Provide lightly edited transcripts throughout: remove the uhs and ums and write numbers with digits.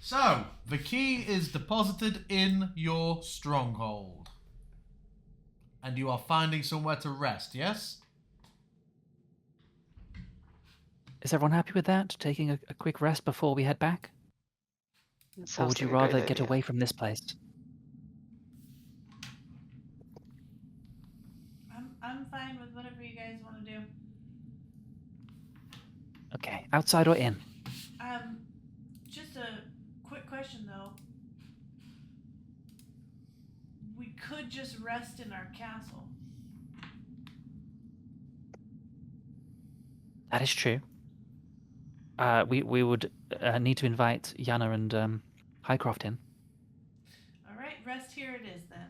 So, the key is deposited in your stronghold. And you are finding somewhere to rest, yes? Is everyone happy with that? Taking a quick rest before we head back? Or would you rather get away from this place? I'm fine with whatever you guys want to do. Okay, outside or in? Just a quick question though. We could just rest in our castle. That is true. We would need to invite Yana and Highcroft in. All right, rest here it is then.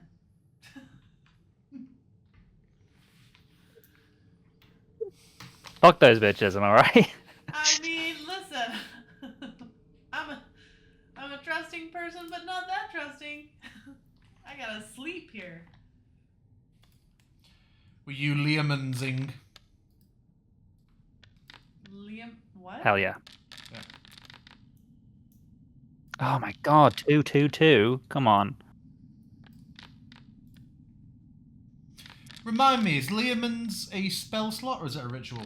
Fuck those bitches, am I right? I mean, listen. I'm a trusting person, but not that trusting. I gotta sleep here. Were you Liamansing? Liam, what? Hell yeah. Yeah. Oh my god, 222. Come on. Remind me, is Liamans a spell slot or is it a ritual?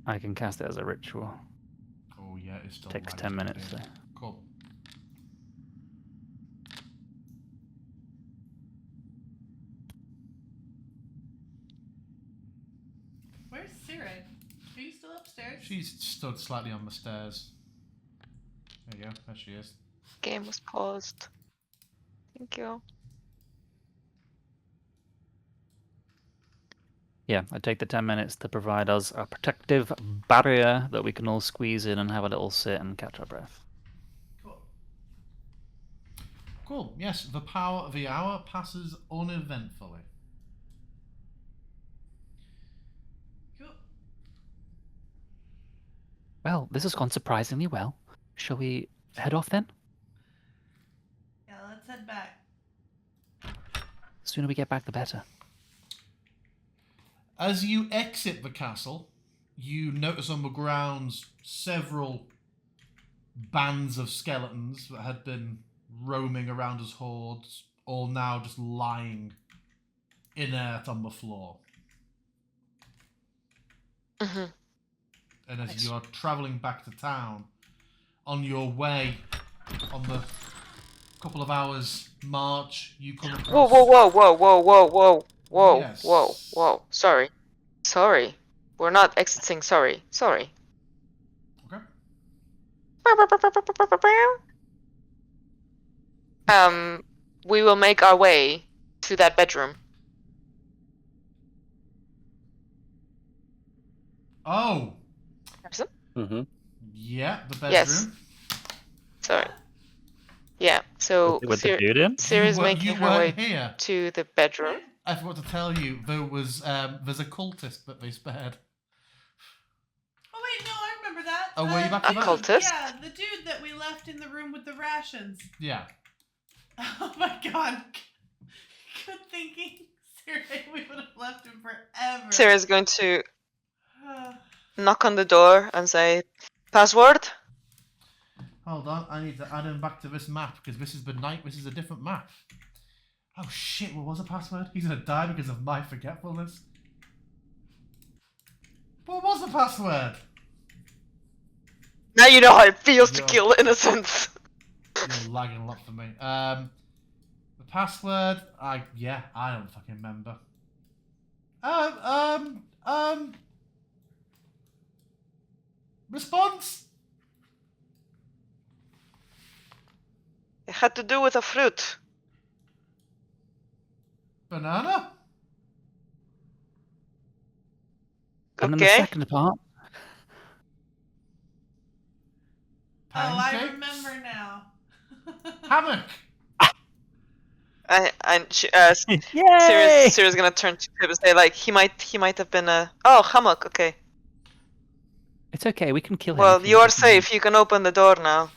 I can cast it as a ritual. Oh yeah, it's still Takes lagging 10 minutes. So. Cool. Where's Siri? Are you still upstairs? She's stood slightly on the stairs. There you go, there she is. Game was paused. Thank you. Yeah, I take the 10 minutes to provide us a protective barrier that we can all squeeze in and have a little sit and catch our breath. Cool. Cool. Yes, the power of the hour passes uneventfully. Cool. Well, this has gone surprisingly well. Shall we head off then? Yeah, let's head back. The sooner we get back, the better. As you exit the castle, you notice on the grounds several bands of skeletons that had been roaming around as hordes, all now just lying inert on the floor. Mm-hmm. And as Nice. you are travelling back to town, on your way, on the couple of hours march, you come across... Whoa. Yes. Whoa. Sorry. We're not exiting. Sorry. Okay. We will make our way to that bedroom. Oh! Person? Mm-hmm. Yeah, the bedroom. Yes. Sorry. Yeah, so With the dude in? Siri's making her way here. to the bedroom. I forgot to tell you, there's a cultist that they spared. Oh wait, no, I remember that. Oh, were you back to A that? cultist? Yeah, the dude that we left in the room with the rations. Yeah. Oh my god. Good thinking. Siri, we would have left him forever. Siri's going to knock on the door and say, password? Hold on, I need to add him back to this map because this is the night. This is a different map. Oh shit! What was the password? He's gonna die because of my forgetfulness. What was the password? Now you know how it feels to Yo. kill innocents. You're lagging a lot for me. The password. I don't fucking remember. Response. It had to do with a fruit. Banana. And then the Okay. second part. Oh, I Pancakes? remember now. Hammock. Yay! Siri's gonna turn to him and say, like, he might have been a... Oh, hammock, okay. It's okay, we can kill him. Well, if you are if safe. You can open the door now.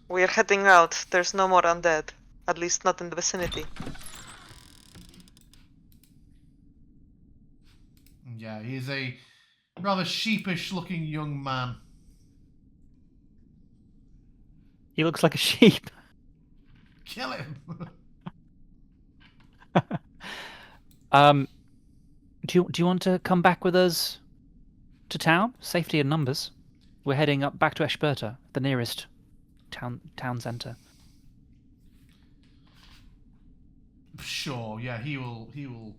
We're heading out. There's no more undead. At least not in the vicinity. Yeah, he's a rather sheepish-looking young man. He looks like a sheep. Kill him. Do you want to come back with us to town? Safety in numbers. We're heading up back to Eshperta, the nearest town center. Sure, yeah, he will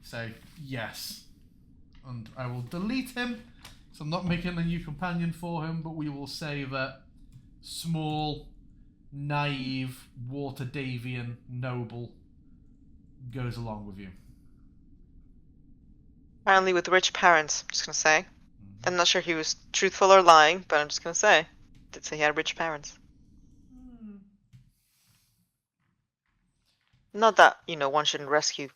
say yes. And I will delete him, so I'm not making a new companion for him, but we will say that small, naive, water Davian noble goes along with you. Apparently with rich parents, I'm just gonna say. I'm not sure he was truthful or lying, but I'm just gonna say. Did say he had rich parents. Not that, one shouldn't rescue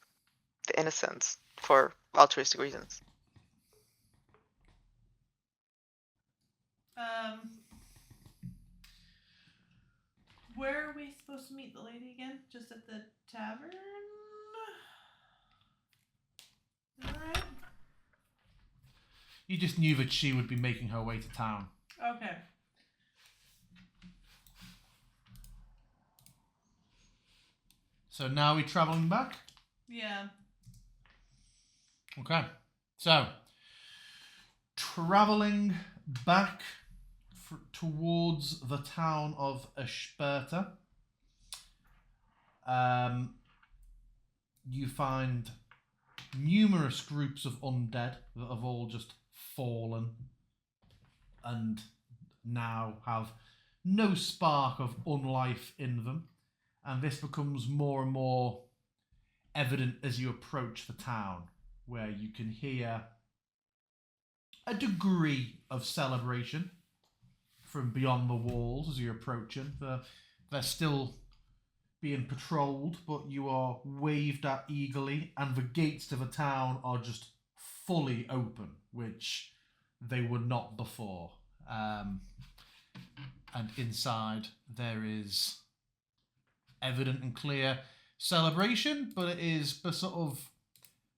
the innocents for altruistic reasons. Where are we supposed to meet the lady again? Just at the tavern? Alright. You just knew that she would be making her way to town. Okay. So now we're travelling back? Yeah. Okay. So, travelling back towards the town of Eshperta, you find numerous groups of undead that have all just fallen and now have no spark of unlife in them. And this becomes more and more evident as you approach the town, where you can hear a degree of celebration from beyond the walls as you're approaching. They're still being patrolled, but you are waved at eagerly, and the gates to the town are just fully open, which they were not before. And inside there is evident and clear celebration, but it is the sort of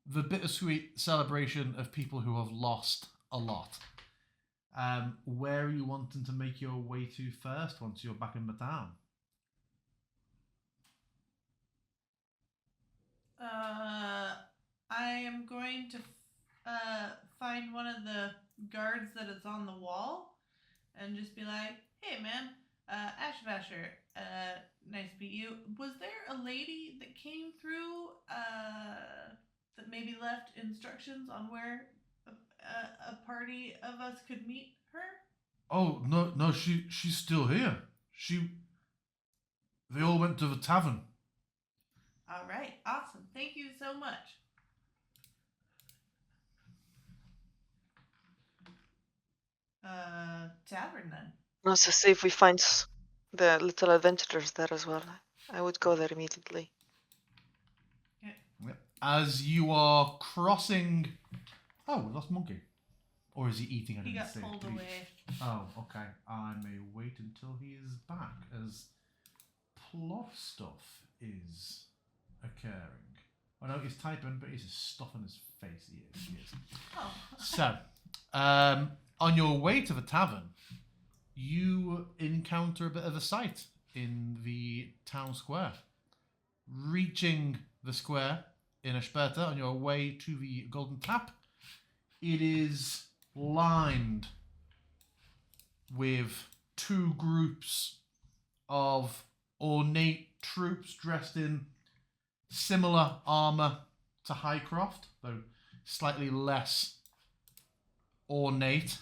the bittersweet celebration of people who have lost a lot. Where are you wanting to make your way to first once you're back in the town? I am going to find one of the guards that is on the wall and just be like, hey man, Ashvasher, nice to meet you. Was there a lady that came through that maybe left instructions on where a party of us could meet her? Oh, no, she's still here. They all went to the tavern. All right, awesome. Thank you so much. Tavern then. Also, see if we find the little adventurers there as well. I would go there immediately. Yep. As you are crossing... Oh, we lost Monkey. Or is he eating? I He didn't got see. pulled away. Oh, okay. I may wait until he is back, as plot stuff is occurring. I know he's typing, but he's just stuffing his face. He is. Oh. So, on your way to the tavern, you encounter a bit of a sight in the town square. Reaching the square in Eshperta on your way to the Golden Tap, it is lined with two groups of ornate troops dressed in similar armour to Highcroft, though slightly less ornate.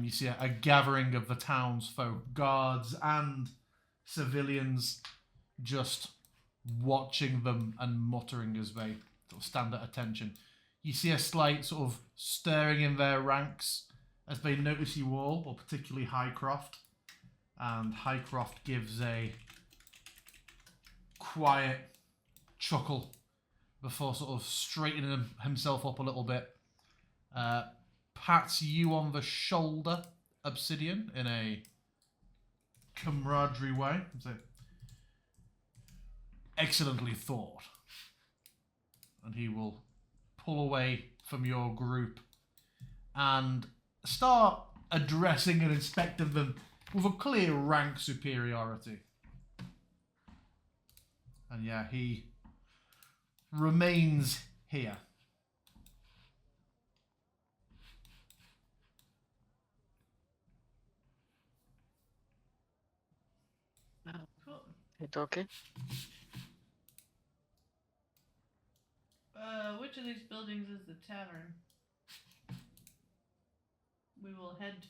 You see a gathering of the townsfolk, guards and civilians, just watching them and muttering as they sort of stand at attention. You see a slight sort of stirring in their ranks as they notice you all, or particularly Highcroft. And Highcroft gives a quiet chuckle before sort of straightening himself up a little bit. Pats you on the shoulder, Obsidian, in a camaraderie way. So, excellently thought. And he will pull away from your group and start addressing and inspecting them with a clear rank superiority. And yeah, he remains here. Cool. Okay. Which of these buildings is the tavern? We will head to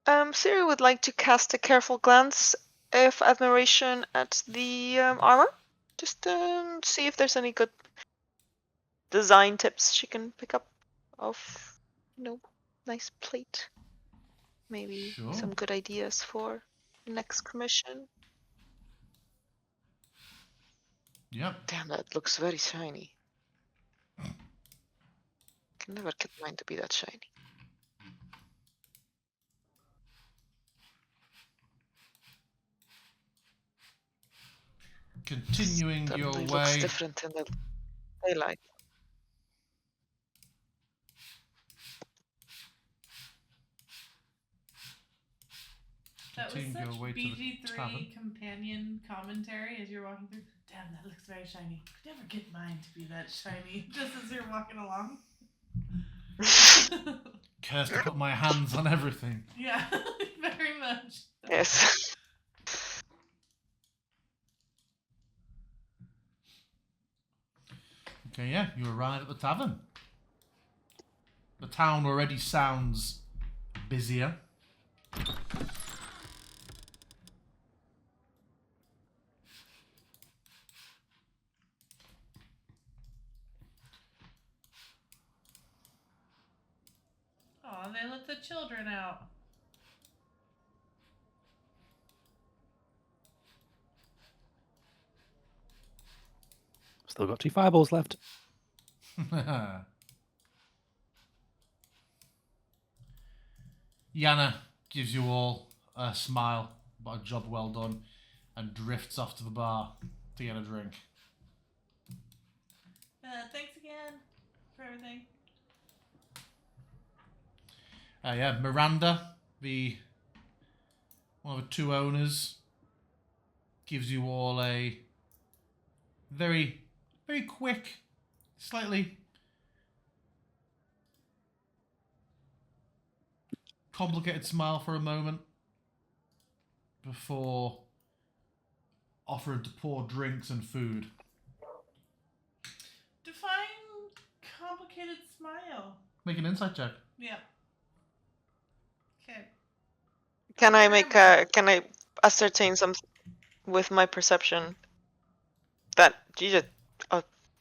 there. Siri would like to cast a careful glance of admiration at the armor. Just see if there's any good design tips she can pick up of, nice plate. Maybe Sure. some good ideas for next commission. Yep. Damn, that looks very shiny. Can never get mine to be that shiny. Continuing your Certainly looks way. different in the daylight. That was Continue your such way to the tavern. BG3 companion commentary as you're walking through. Damn, that looks very shiny. Could never get mine to be that shiny. Just as you're walking along. Cursed to put my hands on everything. Yeah, very much. Yes. Okay, yeah, you arrive at the tavern. The town already sounds busier. Oh, they let the children out. Still got 2 fireballs left. Yana gives you all a smile about a job well done and drifts off to the bar to get a drink. Thanks again for everything. Yeah, Miranda, one of the 2 owners, gives you all a very, very quick, slightly complicated smile for a moment before offering to pour drinks and food. Define complicated smile. Make an insight check. Yeah. Okay. Can I ascertain something with my perception that Gija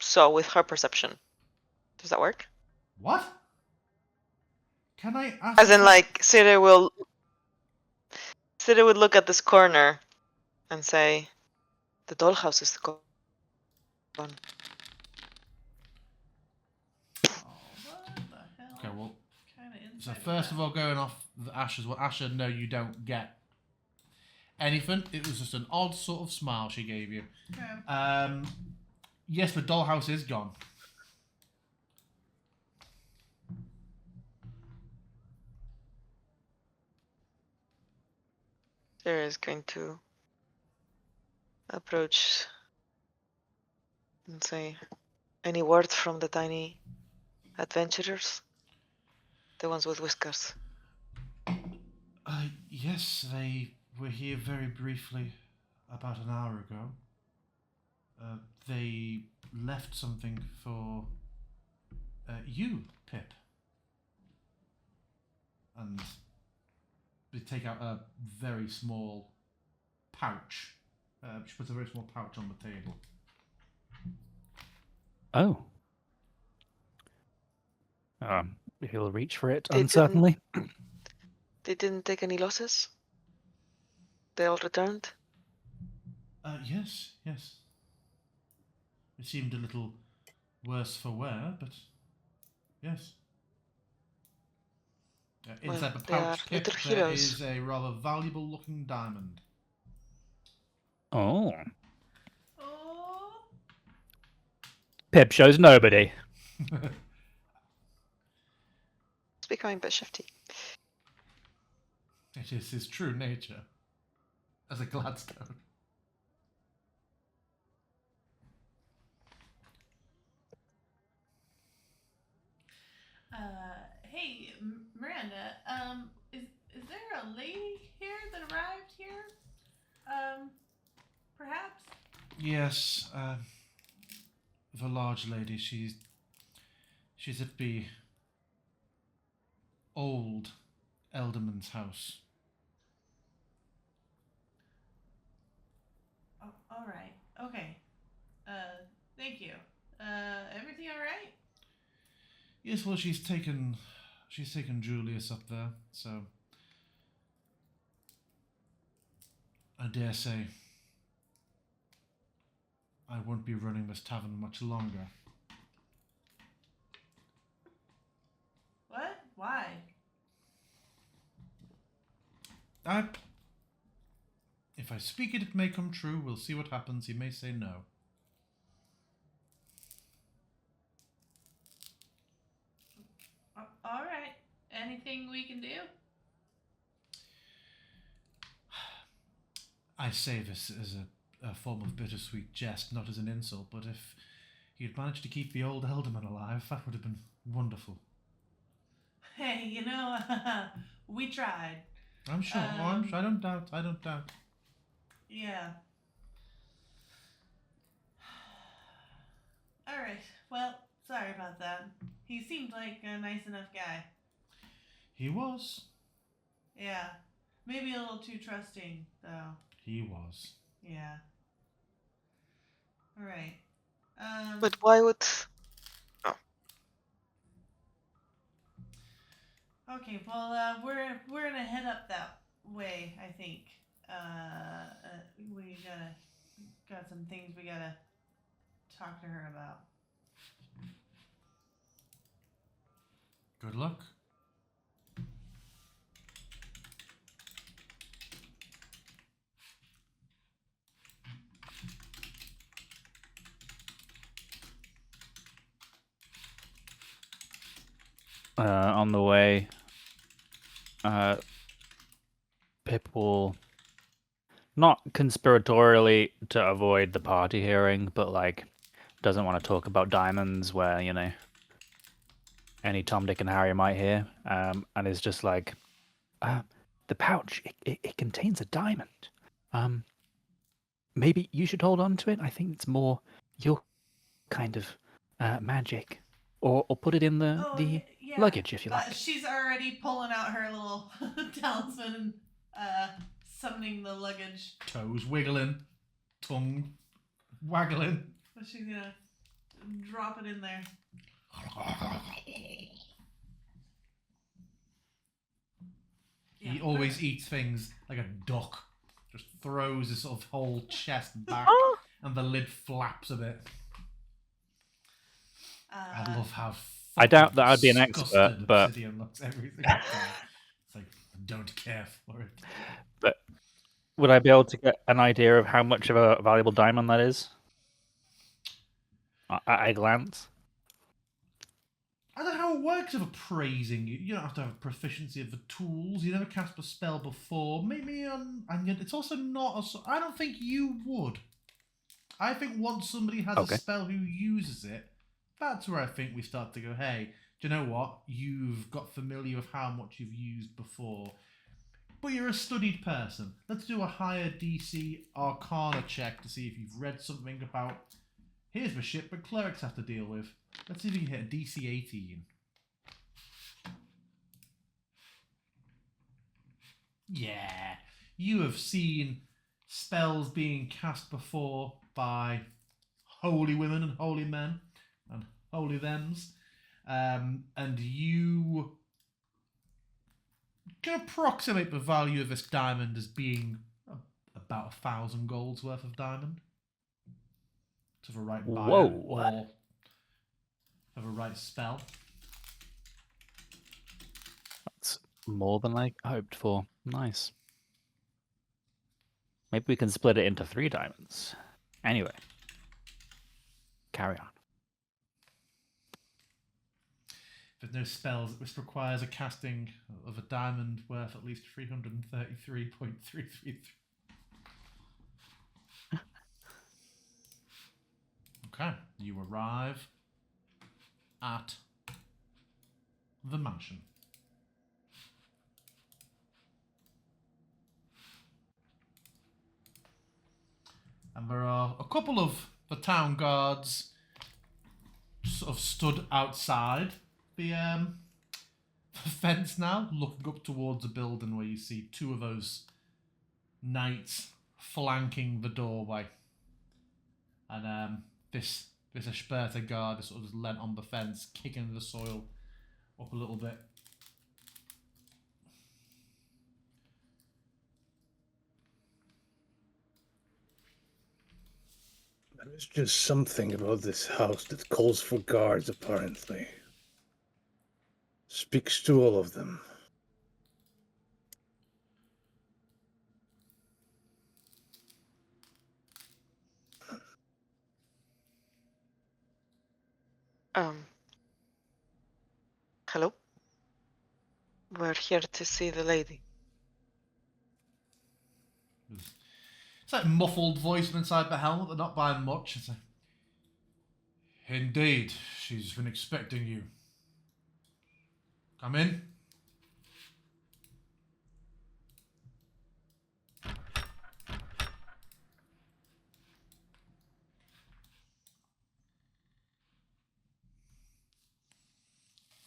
saw with her perception? Does that work? What? Can I ask? As in, like, Siri would look at this corner and say, "The dollhouse is gone." Oh, what the hell? Okay, well, Kind of so first of all, going off the Asher's, well, Asher, no, you don't get anything. It was just an odd sort of smile she gave you. Okay. Yes, the dollhouse is gone. Siri is going to approach and say, "Any word from the tiny adventurers? The ones with whiskers?" Yes, they were here very briefly about an hour ago. They left something for you, Pip. And they take out a very small pouch. She puts a very small pouch on the table. Oh. He'll reach for it They uncertainly. They didn't take any losses? They all returned? Yes. It seemed a little worse for wear, but yes. Inside Well, the they are pouch, Pip, little there heroes. is a rather valuable-looking diamond. Oh. Oh. Pip shows nobody. becoming a bit shifty. It is his true nature. As a Gladstone. Hey, Miranda. Is there a lady here that arrived here? Perhaps. Yes, the large lady. She's at the old Elderman's house. Oh, all right. Okay. Thank you. Everything all right? Yes, well, she's taken Julius up there, so I dare say I won't be running this tavern much longer. What? Why? If I speak it, it may come true. We'll see what happens. He may say no. All right. Anything we can do? I say this as a form of bittersweet jest, not as an insult, but if he'd managed to keep the old Elderman alive, that would have been wonderful. Hey, we tried. I'm sure. I don't doubt. Yeah. All right. Well, sorry about that. He seemed like a nice enough guy. He was. Yeah. Maybe a little too trusting, though. He was. Yeah. All right. But why would... Okay. Well, we're gonna head up that way. I think. We got some things we gotta talk to her about. Good luck. On the way, Pip will, not conspiratorially to avoid the party hearing, but like doesn't want to talk about diamonds where, any Tom, Dick, and Harry might hear, and is just like, the pouch, it contains a diamond. Maybe you should hold on to it. I think it's more your kind of magic. Or put it in the yeah. luggage if you like. She's already pulling out her little talisman and summoning the luggage. Toes wiggling, tongue waggling. So she's gonna drop it in there. He always eats things like a duck. Just throws his sort of whole chest back, and the lid flaps a bit. I love how. I doubt that I'd be an disgusted expert, but Obsidian looks every single time. It's like I don't care for it. but would I be able to get an idea of how much of a valuable diamond that is? At a glance. I don't know how it works of appraising. You don't have to have a proficiency of the tools. You never cast a spell before. Maybe and it's also not. I don't think you would. I think once somebody has a spell who uses it, that's where I think we start to go, hey, do you know what? You've got familiar with how much you've used before, but you're a studied person. Let's do a higher DC Arcana check to see if you've read something about, here's the shit that clerics have to deal with. Let's see if you can hit a DC 18. Yeah, you have seen spells being cast before by holy women and holy men and holy thems, and you can approximate the value of this diamond as being about 1,000 gold's worth of diamond to the right buyer or of a right spell. That's more than I hoped for. Nice. Maybe we can split it into 3 diamonds. Anyway, carry on. If there's no spells, this requires a casting of a diamond worth at least 333.333. Okay, you arrive at the mansion. And there are a couple of the town guards sort of stood outside the fence now, looking up towards a building where you see two of those knights flanking the doorway. And this Ashberta guard is sort of just leant on the fence, kicking the soil up a little bit. There's just something about this house that calls for guards, apparently. Speaks to all of them. Hello? We're here to see the lady. It's like muffled voice from inside the helmet, but not by much. It's like, indeed, she's been expecting you. Come in.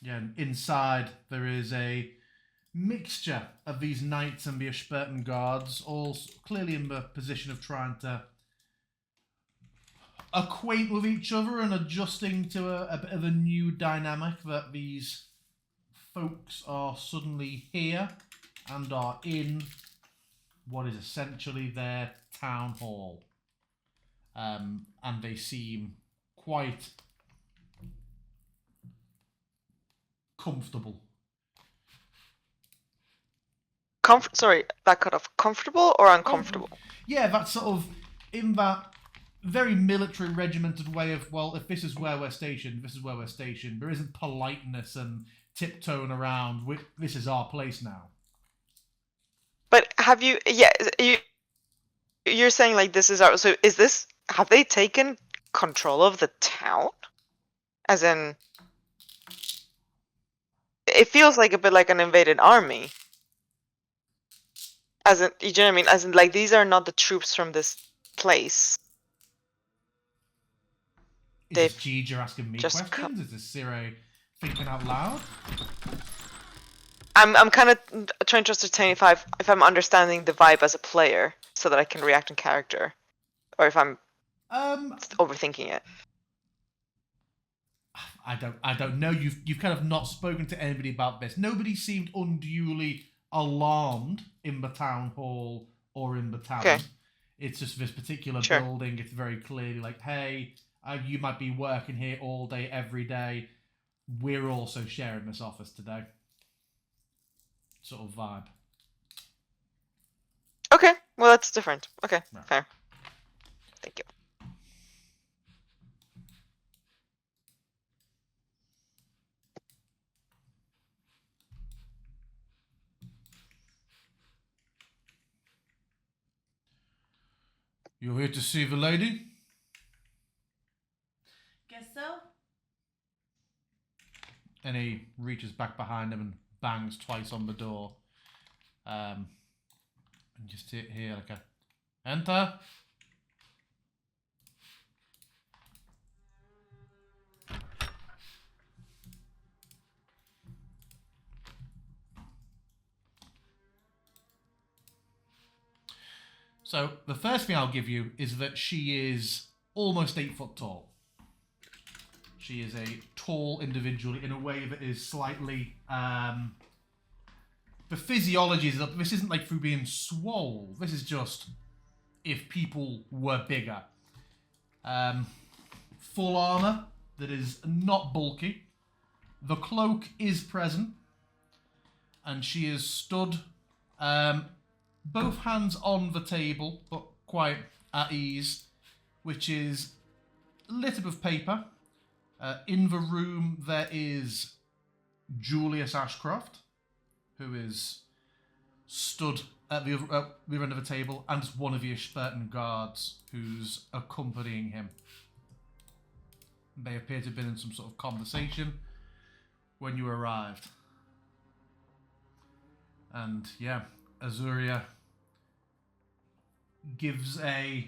Yeah, and inside there is a mixture of these knights and the Ashburton guards, all clearly in the position of trying to acquaint with each other and adjusting to a bit of a new dynamic that these folks are suddenly here and are in what is essentially their town hall. And they seem quite comfortable. Sorry, that cut off. Comfortable or uncomfortable? Yeah, that's sort of in that very military regimented way of, well, if this is where we're stationed, this is where we're stationed. There isn't politeness and tiptoeing around. This is our place now. But have you? Yeah, you're saying like this is our. So is this? Have they taken control of the town? As in, it feels like a bit like an invaded army. As in, you know what I mean? As in, like these are not the troops from this place. Is this Giger asking me just questions? Is this Ciro thinking out loud? I'm kind of trying to ascertain if I'm understanding the vibe as a player, so that I can react in character, or if I'm overthinking it. I don't know. You've kind of not spoken to anybody about this. Nobody seemed unduly alarmed in the town hall or in the town. Okay. It's just this particular Sure. building. It's very clearly like, hey, you might be working here all day, every day. We're also sharing this office today. Sort of vibe. Okay, well that's different. Okay, Right. fair. Thank you. You're here to see the lady? Guess so. And he reaches back behind him and bangs twice on the door. And just hear like a enter. So the first thing I'll give you is that she is almost 8 foot tall. She is a tall individual in a way that is slightly. The physiology is that this isn't like through being swole. This is just if people were bigger. Full armor that is not bulky. The cloak is present, and she is stood, both hands on the table, but quite at ease, which is lit up of paper. In the room there is Julius Ashcroft, who is stood at the other end of the table, and one of the Ishburton guards who's accompanying him. They appear to have been in some sort of conversation when you arrived. And yeah, Azuria gives a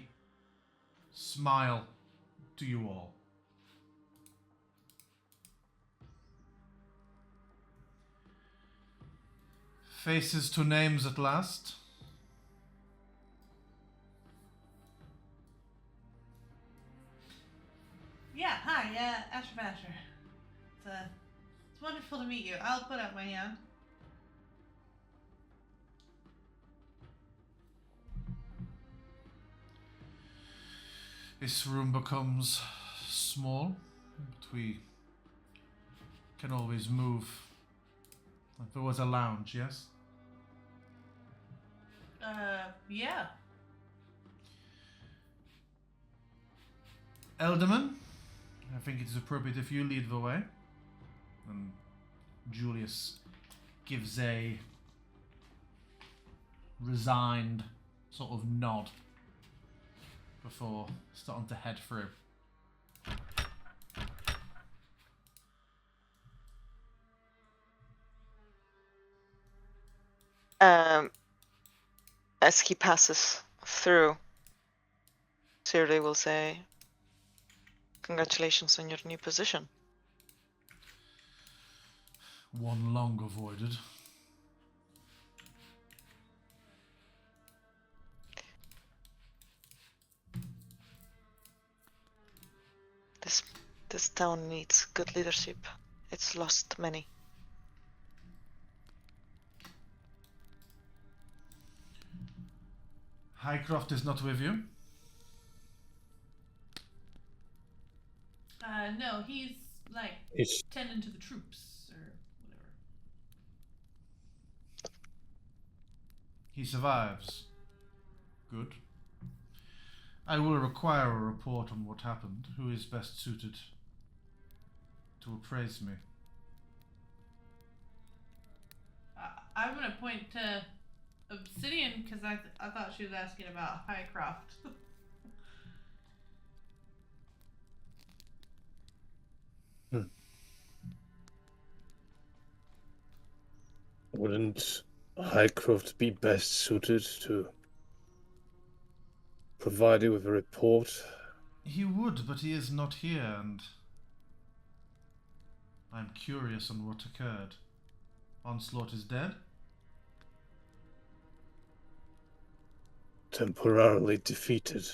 smile to you all. Faces to names at last. Yeah, hi, Asher Basher. It's wonderful to meet you. I'll put out my hand. This room becomes small, but we can always move. There was a lounge, yes? Yeah. Elderman, I think it is appropriate if you lead the way. And Julius gives a resigned sort of nod before starting to head through. As he passes through, Sirde will say, "Congratulations on your new position." One long avoided. This town needs good leadership. It's lost many. Highcroft is not with you. No, he's like Is tending to the troops or whatever. He survives. Good. I will require a report on what happened. Who is best suited to appraise me? I'm gonna point to Obsidian because I thought she was asking about Highcroft. Wouldn't Highcroft be best suited to provide you with a report? He would, but he is not here, and I'm curious on what occurred. Onslaught is dead? Temporarily defeated.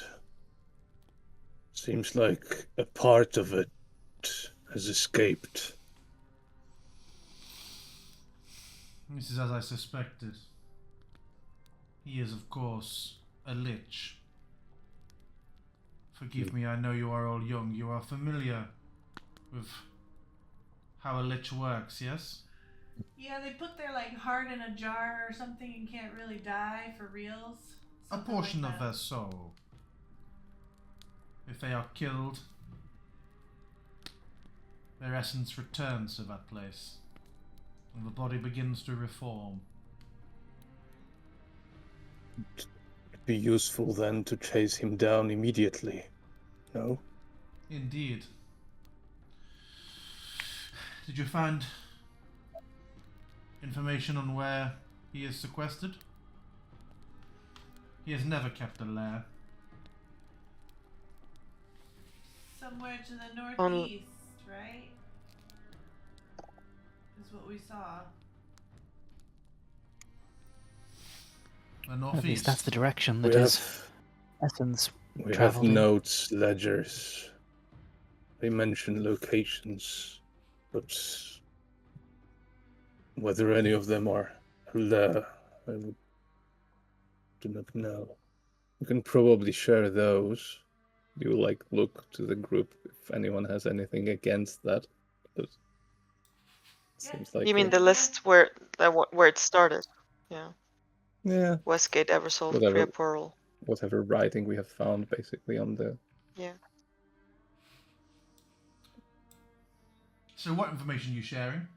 Seems like a part of it has escaped. This is as I suspected. He is, of course, a lich. Forgive me, I know you are all young. You are familiar with how a lich works, yes? Yeah, they put their like heart in a jar or something and can't really die for reals. A Something portion like of that. their soul. If they are killed, their essence returns to that place, and the body begins to reform. It'd be useful then to chase him down immediately. No? Indeed. Did you find information on where he is sequestered? He has never kept a lair. Somewhere to the On- northeast, right? Is what we saw. The At least northeast. that's the direction We that his have, essence we have travelled in. notes, ledgers. They mention locations, but whether any of them are there, I do not know. We can probably share those. You look to the group if anyone has anything against that. But Yeah. seems like You mean a- the list where it started? Yeah. yeah, Westgate, Eversolve, Whatever. Priaportal. whatever writing we have found basically on the Yeah. So what information are you sharing?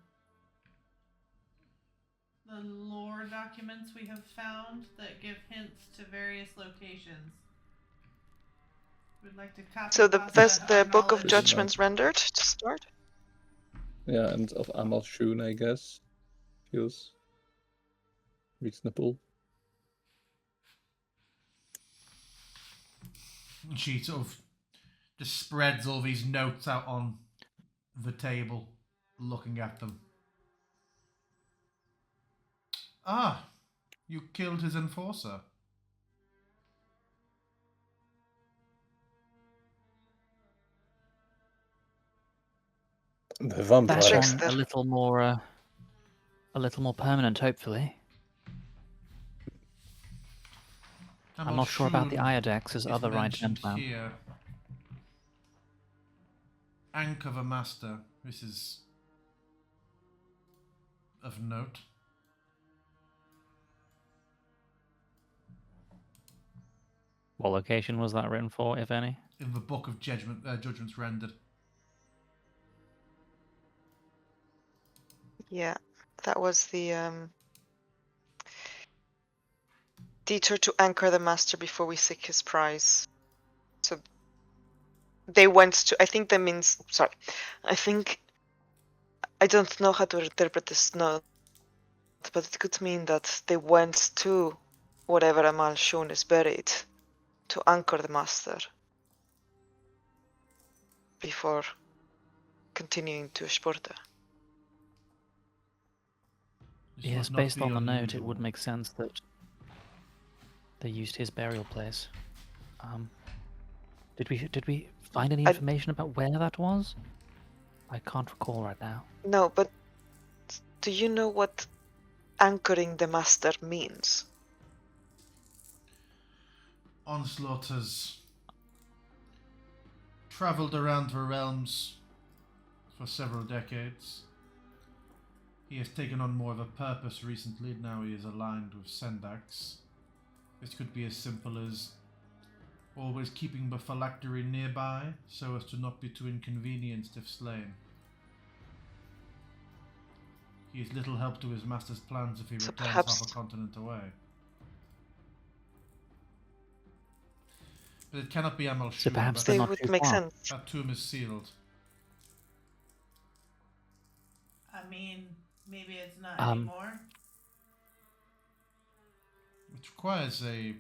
documents we have found that give hints to various locations. We'd like to copy So pasta the our Book of knowledge. Judgments rendered to start. Yeah, and of Amal Shun, I guess. Feels reasonable. And she sort of just spreads all these notes out on the table, looking at them. Ah, you killed his enforcer. The That vampire. one Trickster. a little more permanent, hopefully. I'm not sure about the Shun Iodex's is other mentioned right-hand man. here. Anchor the Master. This is of note. What location was that written for, if any? In the Book of Judgments Rendered. Yeah, that was the detour to anchor the master before we seek his prize. So they went to. I think that means. Sorry, I think. I don't know how to interpret this note, but it could mean that they went to whatever Amal Shun is buried to anchor the master before continuing to Sporta. This Yes, would not based be on the note, it unusual. would make sense that they used his burial place. Did we find any information about where that was? I can't recall right now. No, but do you know what anchoring the master means? Onslaught has travelled around the realms for several decades. He has taken on more of a purpose recently. Now he is aligned with Sendax. This could be as simple as always keeping the phylactery nearby so as to not be too inconvenienced if slain. He is little help to his master's plans if he So returns perhaps- half a continent away. But it cannot be Amal So Shun. perhaps That, they're They not would too make far. sense. that tomb is sealed. I mean, maybe it's not Um, anymore. Which requires a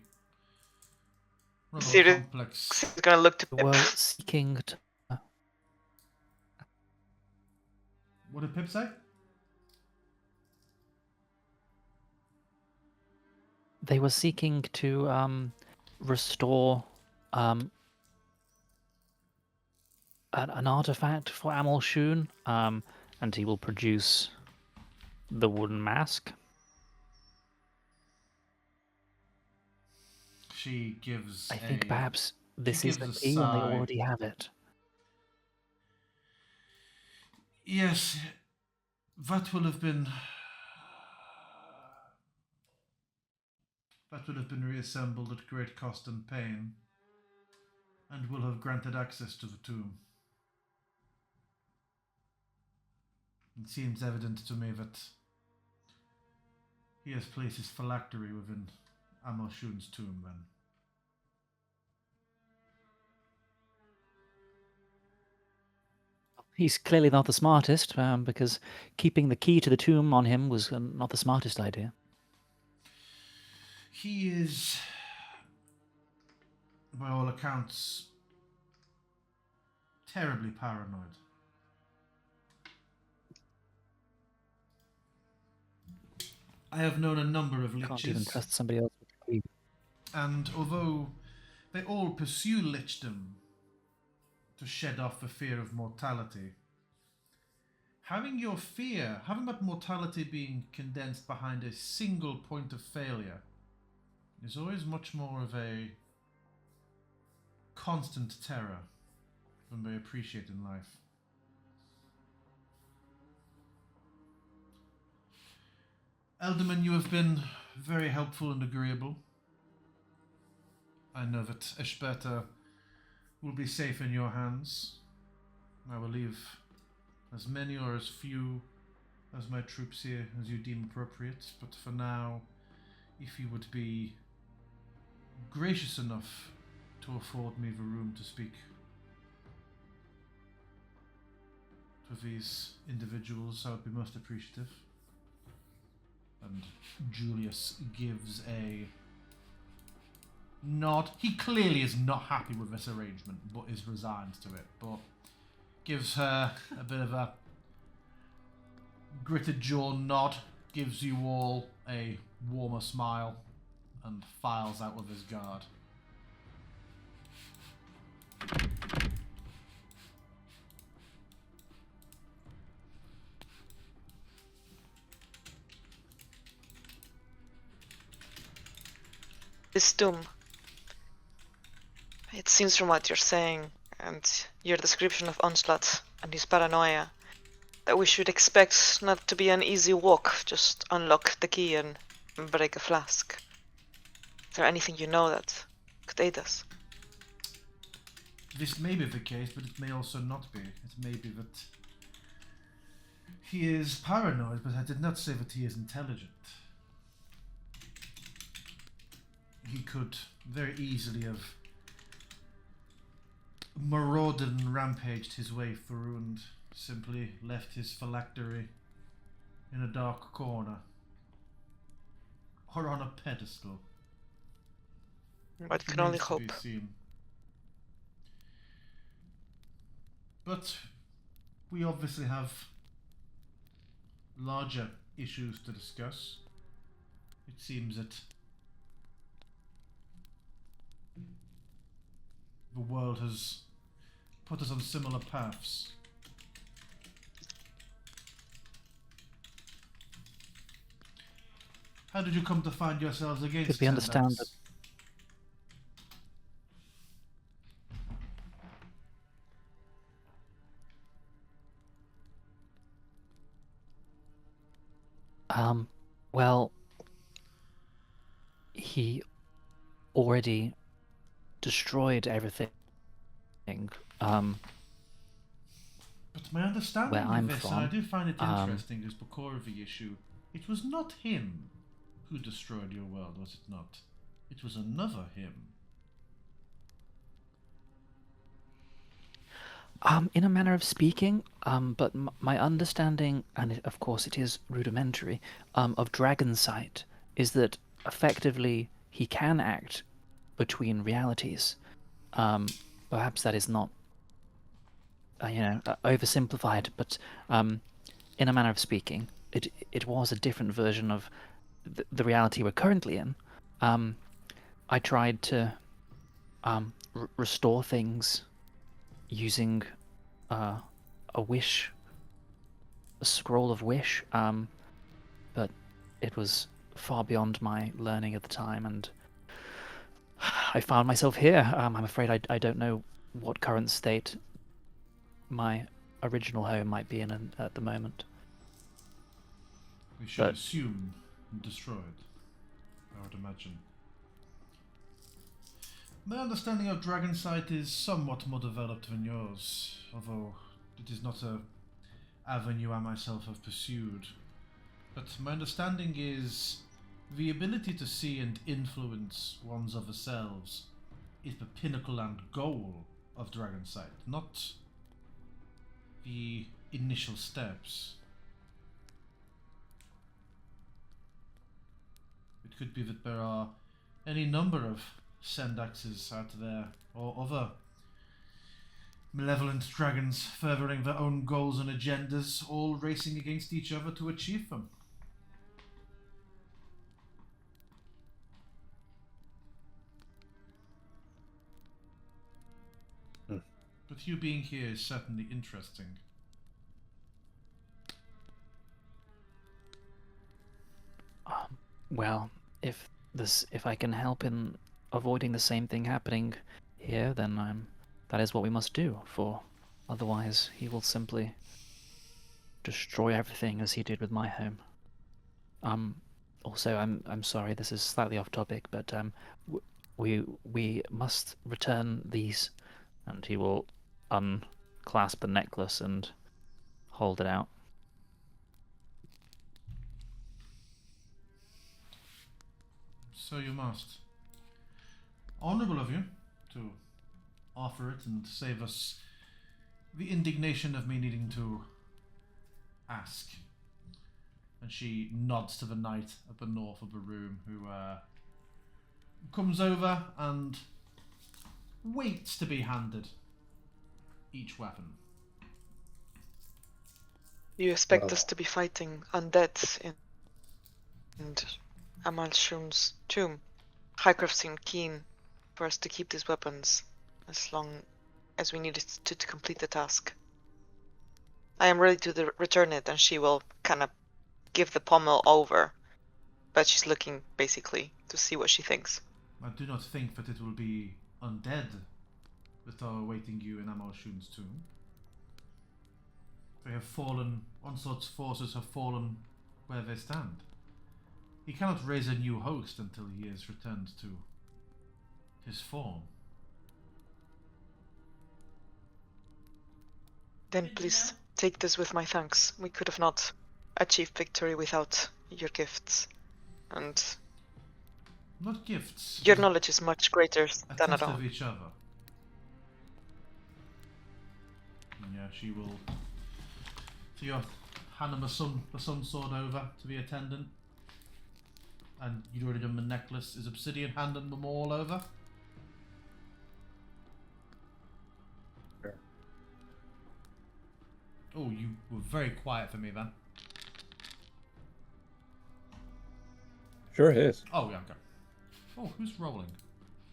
rather Serious- complex. He's gonna look to They were Pip. seeking to... What did Pip say? They were seeking to restore an artifact for Amal Shun, and he will produce the wooden mask. She gives. I think a, perhaps this is gives the a key and they sigh. already have it. Yes, that will have been. That would have been reassembled at great cost and pain, and will have granted access to the tomb. It seems evident to me that he has placed his phylactery within Amal Shun's tomb then. He's clearly not the smartest, because keeping the key to the tomb on him was not the smartest idea. He is, by all accounts, terribly paranoid. I have known a number of Can't even liches, trust somebody else with the key. and although they all pursue lichdom to shed off the fear of mortality, having that mortality being condensed behind a single point of failure is always much more of a constant terror than they appreciate in life. Elderman, you have been very helpful and agreeable. I know that Eshberta will be safe in your hands. I will leave as many or as few as my troops here as you deem appropriate, but for now, if you would be gracious enough to afford me the room to speak to these individuals, I would be most appreciative. And Julius gives a nod. He clearly is not happy with this arrangement, but is resigned to it. But gives her a bit of a gritted jaw nod, gives you all a warmer smile, and files out with his guard. This doom. It seems from what you're saying and your description of Onslaught and his paranoia that we should expect not to be an easy walk. Just unlock the key and break a flask. Is there anything you know that could aid us? This may be the case, but it may also not be. It may be that he is paranoid, but I did not say that he is intelligent. He could very easily have marauded and rampaged his way through and simply left his phylactery in a dark corner or on a pedestal. One can only Remains to hope. be seen. But we obviously have larger issues to discuss. It seems that the world has put us on similar paths. How did you come to find yourselves against Because we understand Sendax? that- Well, he already destroyed everything. But my understanding Where I'm of this, and I from, do find it interesting, is the core of the issue. It was not him who destroyed your world, was it not? It was another him. In a manner of speaking, but my understanding, and of course it is rudimentary, of Dragon Sight is that effectively he can act between realities. Perhaps that is not, oversimplified, but in a manner of speaking, it was a different version of the reality we're currently in. I tried to restore things using a scroll of wish, but it was far beyond my learning at the time, and I found myself here. I'm afraid I don't know what current state my original home might be in at the moment. We should But- assume destroyed, I would imagine. My understanding of Dragon Sight is somewhat more developed than yours, although it is not a avenue I myself have pursued. But my understanding is the ability to see and influence one's other selves is the pinnacle and goal of Dragon Sight, not the initial steps. It could be that there are any number of Sendaxes out there, or other malevolent dragons furthering their own goals and agendas, all racing against each other to achieve them. But you being here is certainly interesting. Well, if I can help in avoiding the same thing happening here, then that is what we must do. For otherwise, he will simply destroy everything as he did with my home. Also, I'm sorry, this is slightly off topic, but we must return these, and he will unclasp the necklace and hold it out. So you must. Honourable of you to offer it and save us the indignation of me needing to ask. And she nods to the knight at the north of the room, who comes over and waits to be handed each weapon. You expect Well. us to be fighting undead in Amalshun's tomb. Highcraft seemed keen for us to keep these weapons as long as we needed to complete the task. I am ready to return it, and she will kind of give the pommel over. But she's looking, basically, to see what she thinks. I do not think that it will be undead that are awaiting you in Amalshun's tomb. They have fallen, Onslaught's forces have fallen where they stand. He cannot raise a new host until he has returned to his form. Then Good to please know. take this with my thanks. We could have not achieved victory without your gifts. And Not gifts. your but knowledge is much greater a than test our own. of each other. And yeah, she will. So you hand him the sun sword over to the attendant. And you'd already done the necklace. Is Obsidian handing them all over? Sure. Oh, you were very quiet for me then. Sure is. Oh, yeah, okay. Oh, who's rolling?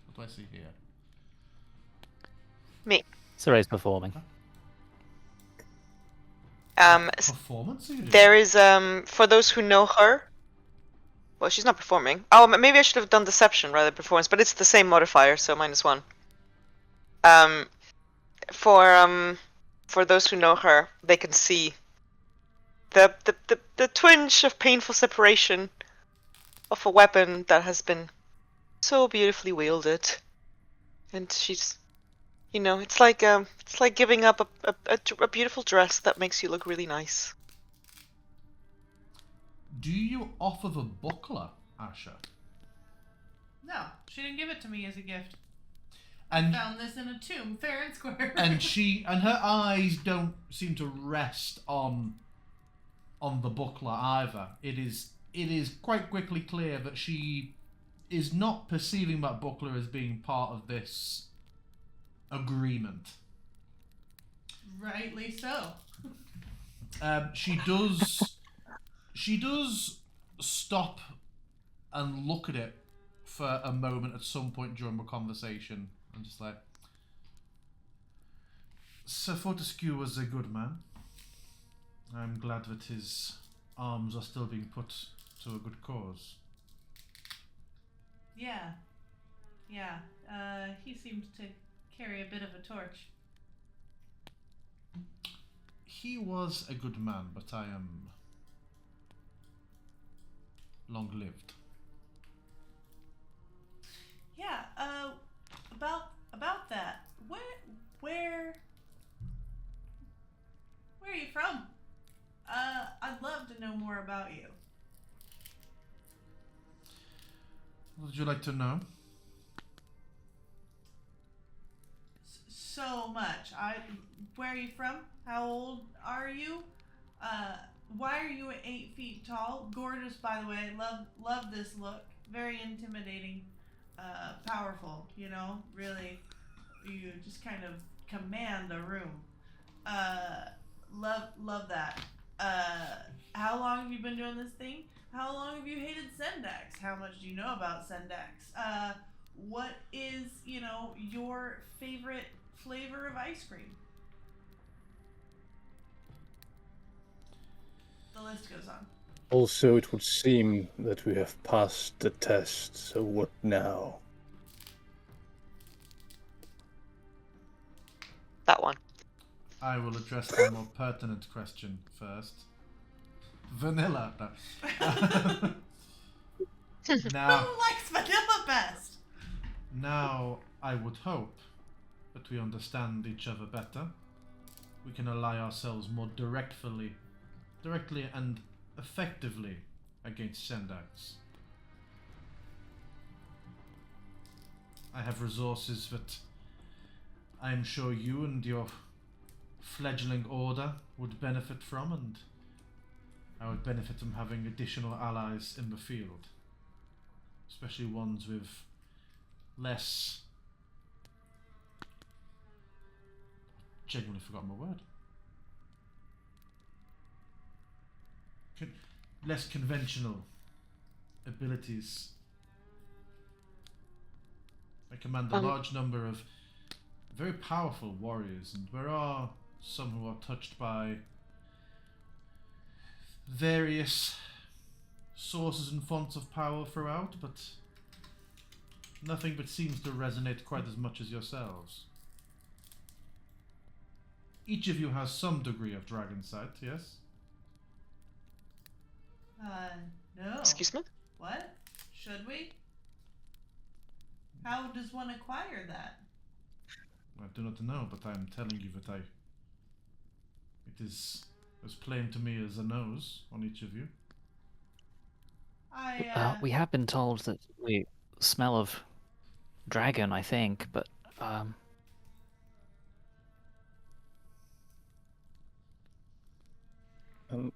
What do I see here? Saray's performing. Performance? Are you doing? There is for those who know her. Well, she's not performing. Oh, maybe I should have done deception rather than performance, but it's the same modifier, so -1. For those who know her, they can see the twinge of painful separation of a weapon that has been so beautifully wielded, and she's, it's like giving up a beautiful dress that makes you look really nice. Do you offer the buckler, Asher? No, she didn't give it to me as a gift. And Found this in a tomb, fair and square. and her eyes don't seem to rest on the buckler either. It is quite quickly clear that she is not perceiving that buckler as being part of this agreement. Rightly so. She does stop and look at it for a moment at some point during the conversation. I'm just like, Sir Fortescue was a good man. I'm glad that his arms are still being put to a good cause. Yeah. Yeah. He seems to carry a bit of a torch. He was a good man, but I am long-lived. Yeah, about that. Where are you from? I'd love to know more about you. What would you like to know? So much. Where are you from? How old are you? Why are you 8 feet tall? Gorgeous, by the way. Love this look. Very intimidating. Powerful. Really, you just kind of command a room. Love that. How long have you been doing this thing? How long have you hated Sendax? How much do you know about Sendax? What is, your favorite flavor of ice cream? The list goes on. Also, it would seem that we have passed the test, so what now? That one. I will address the more pertinent question first. Vanilla. No. Now, Who likes vanilla best? now, I would hope that we understand each other better. We can ally ourselves more directly and effectively against Sendax. I have resources that I am sure you and your fledgling order would benefit from, and I would benefit from having additional allies in the field. Especially ones with less... Genuinely forgotten my word. Less conventional abilities. I command a large number of very powerful warriors, and there are some who are touched by various sources and fonts of power throughout, but nothing that seems to resonate quite as much as yourselves. Each of you has some degree of dragon sight, yes? No. Excuse me? What? Should we? How does one acquire that? I do not know, but I am telling you that it is as plain to me as a nose on each of you. We have been told that we smell of dragon, I think, but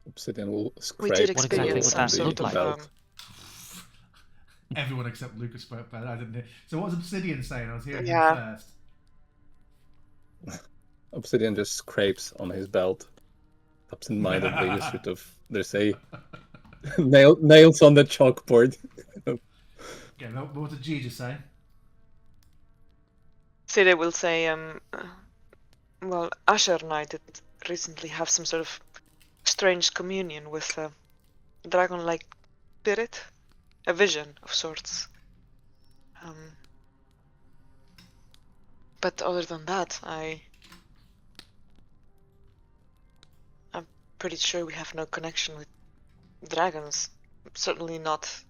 Obsidian will We scrape did What exactly experience would some that sort look of like? belt. Everyone except Lucas spoke, but I didn't hear. So what was Obsidian saying? I was hearing him Yeah. first. Obsidian just scrapes on his belt. Absent-mindedly, you sort of... There's a... nails on the chalkboard. Okay, what did G just say? Siri will say, well, Asher and I did recently have some sort of strange communion with a dragon-like spirit, a vision of sorts. But other than that, I'm pretty sure we have no connection with dragons. Certainly not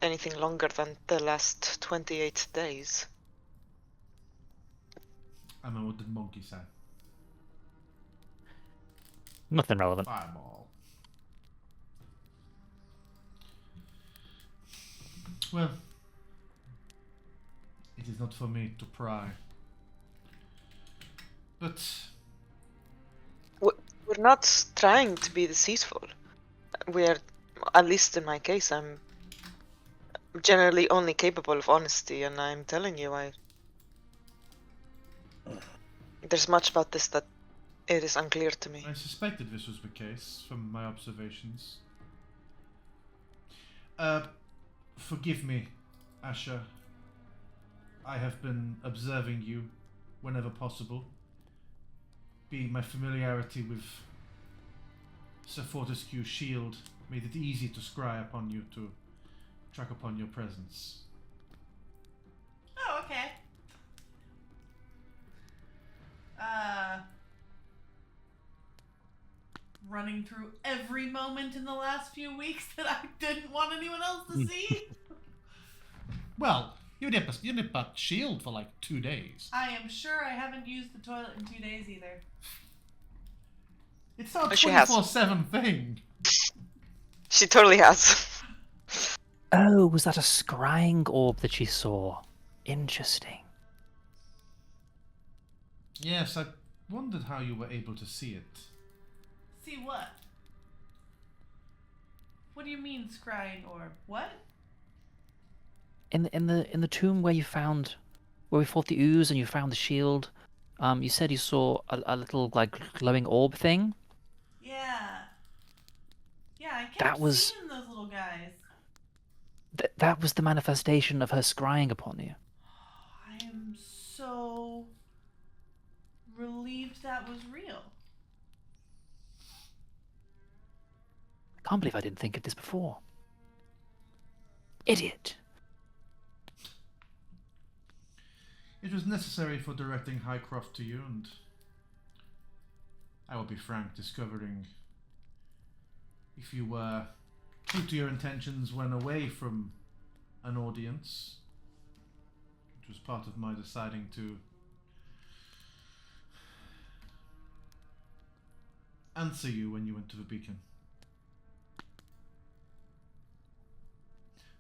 anything longer than the last 28 days. I mean, what did Monkey say? nothing relevant. Fireball. Well, it is not for me to pry. But We're not trying to be deceitful. We're, at least in my case, I'm generally only capable of honesty, and I'm telling you, there's much about this that it is unclear to me. I suspected this was the case from my observations. Forgive me, Asher. I have been observing you whenever possible. Being my familiarity with Sir Fortescue's shield made it easy to scry upon you, to track upon your presence. Oh, okay. Running through every moment in the last few weeks that I didn't want anyone else to see. Well, you did but shield for like 2 days. I am sure I haven't used the toilet in 2 days either. It's not a She has. 24/7 thing. She totally has. Oh, was that a scrying orb that she saw? Interesting. Yes, I wondered how you were able to see it. See what? What do you mean scrying orb? What? In the tomb where we fought the ooze and you found the shield, you said you saw a little like glowing orb thing. Yeah. Yeah, I kept That was- seeing those little guys. That was the manifestation of her scrying upon you. I am so relieved that was real. I can't believe I didn't think of this before. Idiot. It was necessary for directing Highcroft to you, and I will be frank, discovering if you were true to your intentions when away from an audience, which was part of my deciding to answer you when you went to the beacon.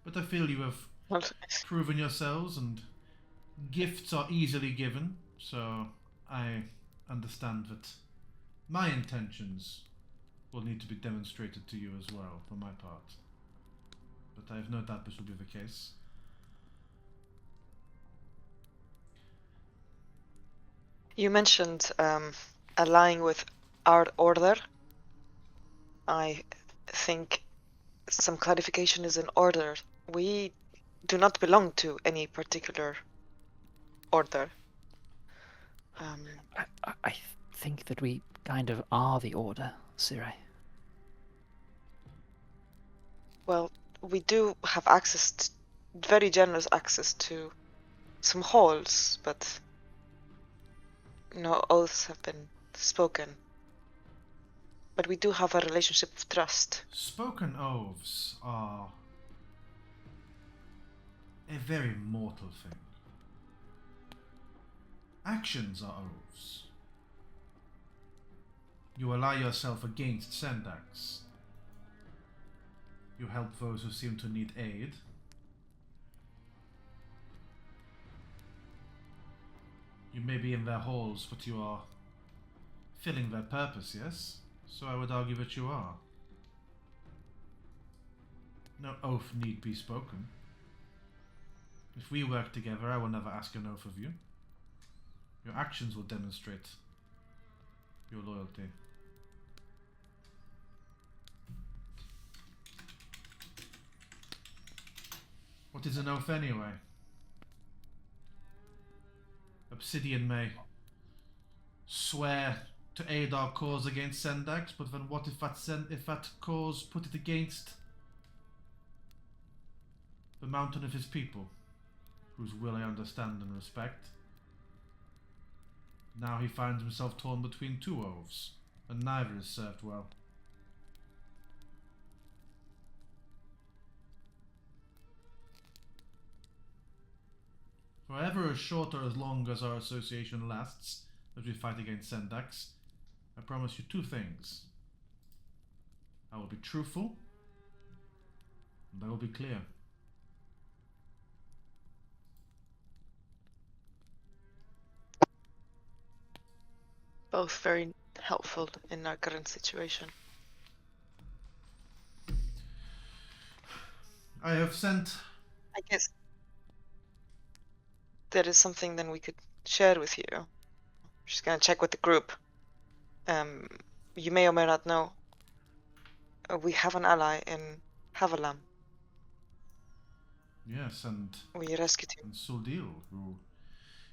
But I feel you have Well, proven yourselves, and Gifts are easily given, so I understand that my intentions will need to be demonstrated to you as well, for my part. But I have no doubt this will be the case. You mentioned aligning with our order. I think some clarification is in order. We do not belong to any particular order. I think that we kind of are the Order, Sire. Well, we do have access, very generous access to some halls, but no oaths have been spoken. But we do have a relationship of trust. Spoken oaths are a very mortal thing. Actions are oaths. You ally yourself against Sendax. You help those who seem to need aid. You may be in their halls, but you are filling their purpose, yes? So I would argue that you are. No oath need be spoken. If we work together, I will never ask an oath of you. Your actions will demonstrate your loyalty. What is an oath anyway? Obsidian may swear to aid our cause against Sendax, but then what if that cause put it against the mountain of his people, whose will I understand and respect? Now he finds himself torn between two oaths, and neither is served well. For ever as short or as long as our association lasts, as we fight against Sendax, I promise you two things. I will be truthful, and I will be clear. Both very helpful in our current situation. I have sent... I guess there is something then we could share with you. Just gonna check with the group. You may or may not know, we have an ally in Havalam. Yes, and We rescued him. Suldil, who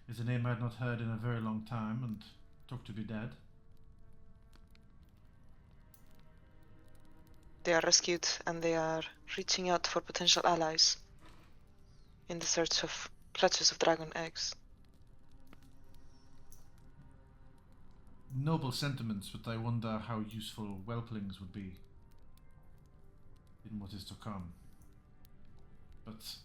is a name I had not heard in a very long time and took to be dead. They are rescued and they are reaching out for potential allies in the search of clutches of dragon eggs. Noble sentiments, but I wonder how useful whelplings would be in what is to come. But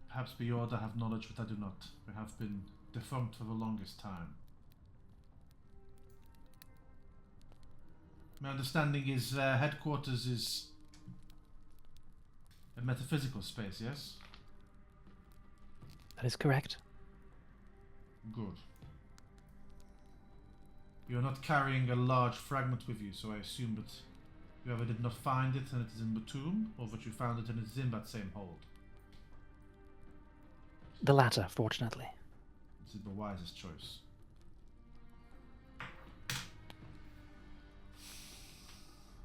perhaps the Order have knowledge that I do not. They have been defunct for the longest time. My understanding is their headquarters is a metaphysical space, yes? That is correct. Good. You are not carrying a large fragment with you, so I assume that you either did not find it and it is in the tomb, or that you found it and it is in that same hold. The latter, fortunately. This is the wisest choice.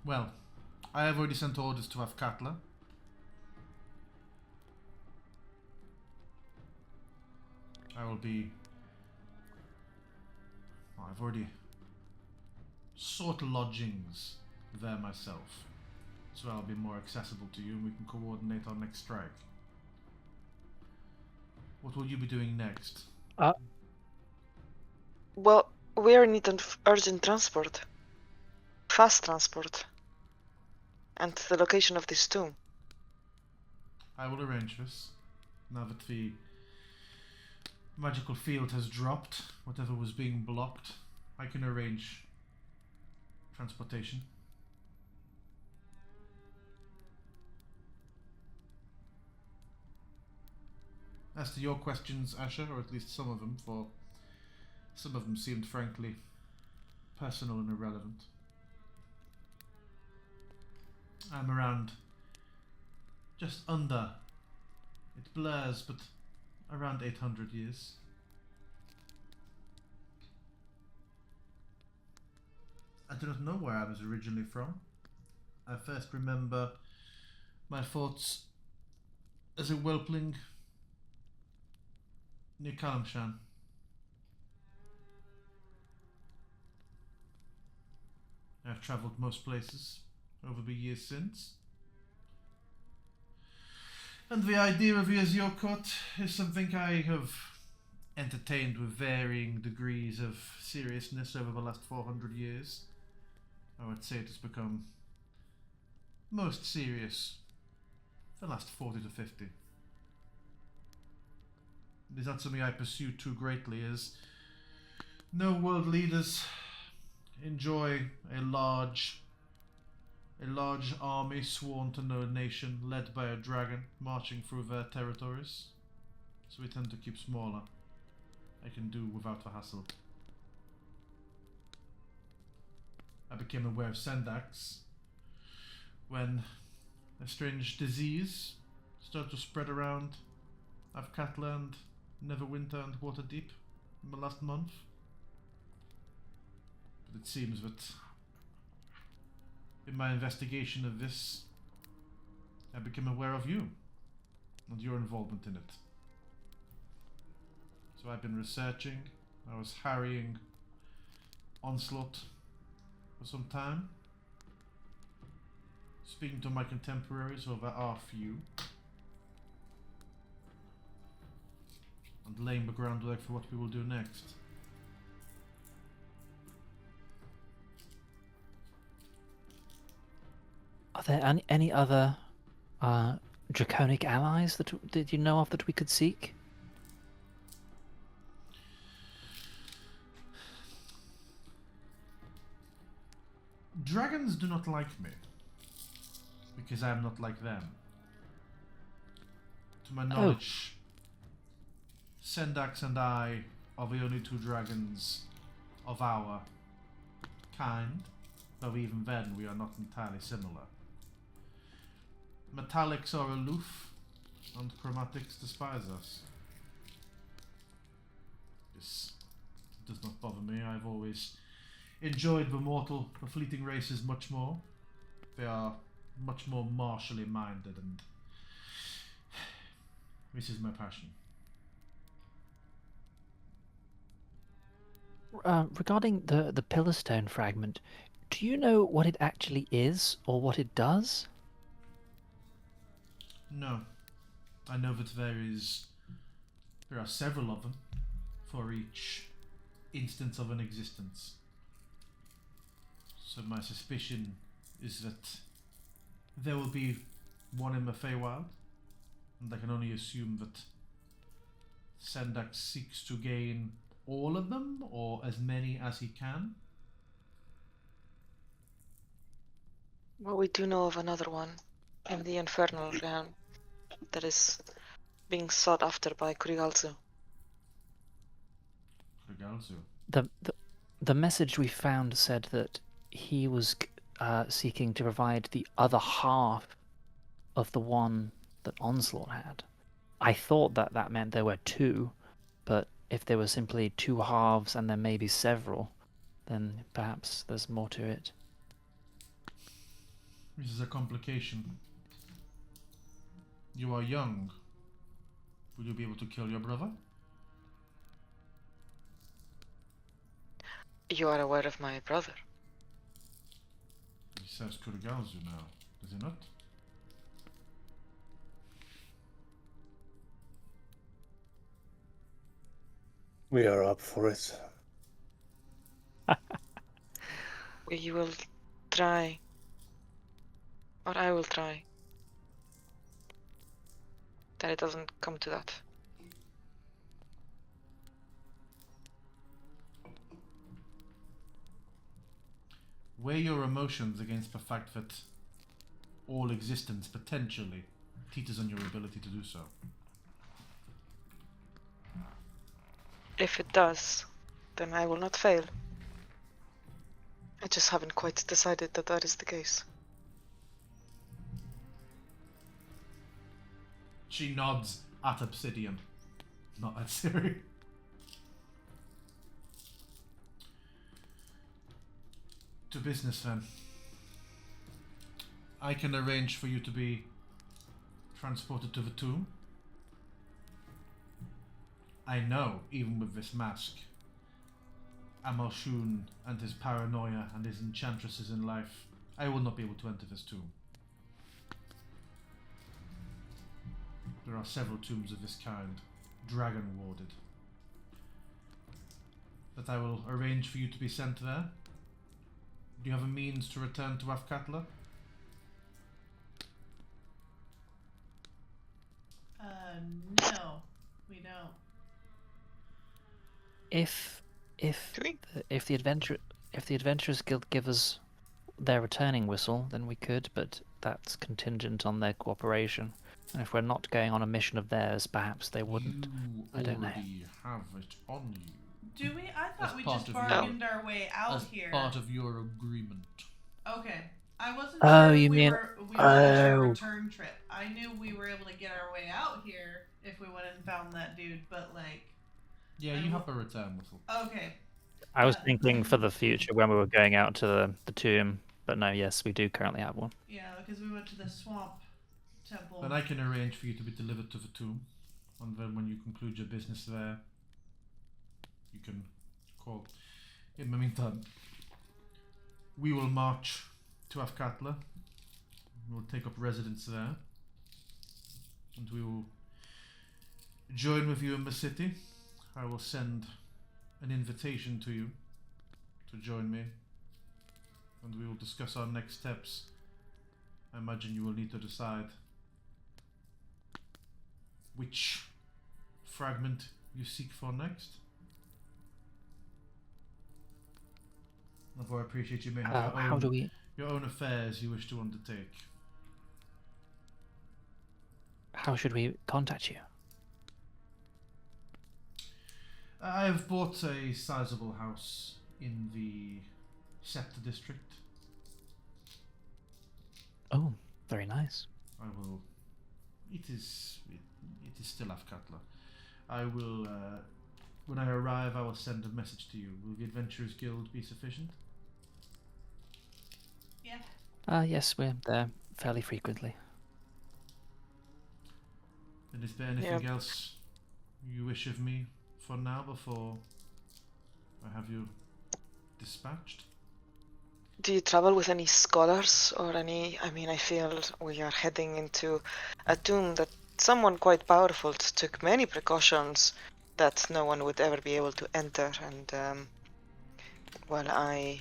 Well, I have already sent orders to Athkatla. I will be... well, I've already sought lodgings there myself, so I'll be more accessible to you and we can coordinate our next strike. What will you be doing next? Well, we are in need of urgent transport. Fast transport. And the location of this tomb. I will arrange this. Now that the magical field has dropped, whatever was being blocked, I can arrange transportation. As to your questions, Asher, or at least some of them, for some of them seemed frankly personal and irrelevant. I'm around just under, it blurs, but around 800 years. I do not know where I was originally from. I first remember my thoughts as a whelpling near Kalamshan. I've travelled most places over the years since. And the idea of Yazyorkot is something I have entertained with varying degrees of seriousness over the last 400 years. I would say it has become most serious for the last 40 to 50. It is not something I pursue too greatly, as no world leaders enjoy a large army sworn to no nation, led by a dragon, marching through their territories. So we tend to keep smaller. I can do without the hassle. I became aware of Sendax when a strange disease started to spread around Athkatla and Neverwinter and Waterdeep in the last month. But it seems that in my investigation of this, I became aware of you and your involvement in it. So I've been researching, I was harrying Onslaught for some time, speaking to my contemporaries, or there are few, and laying the groundwork for what we will do next. Are there any other draconic allies that you know of that we could seek? Dragons do not like me, because I am not like them. To my knowledge, Sendax and I are the only two dragons of our kind, though even then we are not entirely similar. Metallics are aloof, and chromatics despise us. This does not bother me. I've always enjoyed the fleeting races much more. They are much more martially minded, and this is my passion. Regarding the pillar stone fragment, do you know what it actually is or what it does? No. I know that there are several of them for each instance of an existence. So my suspicion is that there will be one in the Feywild, and I can only assume that Sendax seeks to gain all of them, or as many as he can. Well, we do know of another one in the Infernal Realm that is being sought after by Kurigalzu. The message we found said that he was seeking to provide the other half of the one that Onslaught had. I thought that meant there were two, but if there were simply two halves and there may be several, then perhaps there's more to it. This is a complication. You are young. Will you be able to kill your brother? You are aware of my brother? He says Kurigalzu now, does he not? We are up for it. We will try. Or I will try. That it doesn't come to that. Weigh your emotions against the fact that all existence potentially teeters on your ability to do so. If it does, then I will not fail. I just haven't quite decided that that is the case. She nods at Obsidian, not at Siri. To business then. I can arrange for you to be transported to the tomb. I know, even with this mask, Amalshun and his paranoia and his enchantresses in life, I will not be able to enter this tomb. There are several tombs of this kind, dragon warded. But I will arrange for you to be sent there. Do you have a means to return to Athkatla? No, we don't. If Sweet. if the Adventurers Guild give us their returning whistle, then we could, but that's contingent on their cooperation. And if we're not going on a mission of theirs, perhaps they wouldn't. You I don't know. already have it on you. Do we? I thought As we part just of your- bargained our way out As here. part of your agreement. Okay. I wasn't Oh, sure if you we mean- managed our oh. return trip. I knew we were able to get our way out here if we went and found that dude, but like, Yeah, you have a return whistle. okay. I was thinking for the future when we were going out to the tomb, but no, yes, we do currently have one. Yeah, because we went to the swamp temple. Then I can arrange for you to be delivered to the tomb. And then when you conclude your business there, you can call. In the meantime, we will march to Athkatla. We'll take up residence there. And we will join with you in the city. I will send an invitation to you to join me. And we will discuss our next steps. I imagine you will need to decide which fragment you seek for next. Although I appreciate you may have How do we? your own affairs you wish to undertake. How should we contact you? I have bought a sizable house in the Scepter district. Oh, very nice. I will. It is still Athkatla. I will. When I arrive, I will send a message to you. Will the Adventurers Guild be sufficient? Yeah. Yes, we're there fairly frequently. And is there anything else you wish of me for now before I have you dispatched? Do you travel with any scholars or any? I mean, I feel we are heading into a tomb that someone quite powerful took many precautions that no one would ever be able to enter, and well, I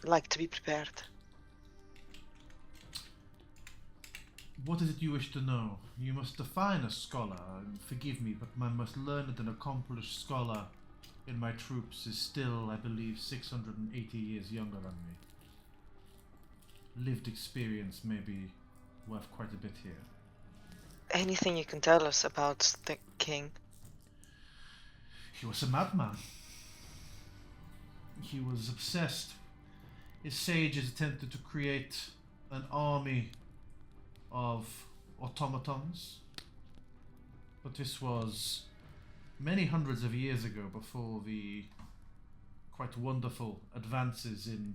like to be prepared. What is it you wish to know? You must define a scholar. Forgive me, but my most learned and accomplished scholar in my troops is still, I believe, 680 years younger than me. Lived experience may be worth quite a bit here. Anything you can tell us about the king? He was a madman. He was obsessed. His sages attempted to create an army of automatons, but this was many hundreds of years ago, before the quite wonderful advances in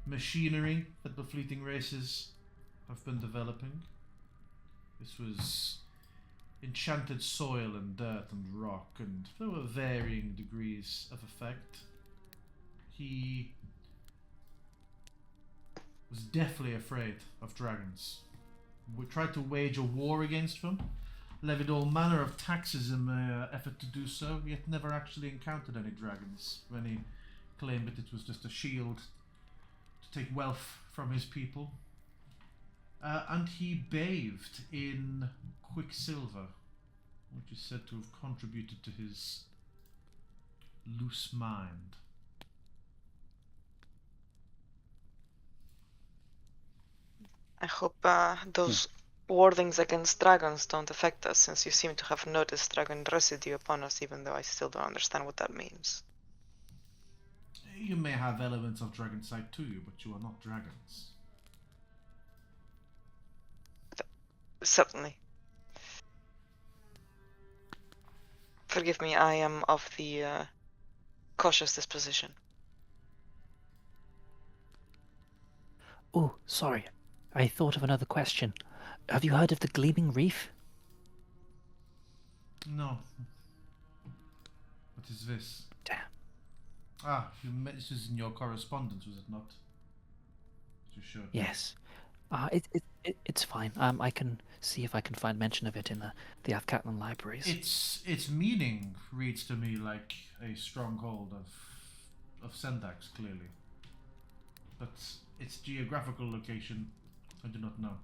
machinery that the fleeting races have been developing. This was enchanted soil and dirt and rock, and there were varying degrees of effect. He was deathly afraid of dragons. We tried to wage a war against them, levied all manner of taxes in the effort to do so, yet never actually encountered any dragons, when he claimed that it was just a shield to take wealth from his people. And he bathed in quicksilver, which is said to have contributed to his loose mind. I hope those wardings against dragons don't affect us, since you seem to have noticed dragon residue upon us, even though I still don't understand what that means. You may have elements of dragon sight to you, but you are not dragons. Certainly. Forgive me, I am of the cautious disposition. Oh, sorry. I thought of another question. Have you heard of the Gleaming Reef? No. What is this? Damn. Ah, this was in your correspondence, was it not? You showed me. Yes. It's fine. I can see if I can find mention of it in the Athkatlan libraries. Its meaning reads to me like a stronghold of Sendax, clearly. But its geographical location, I do not know.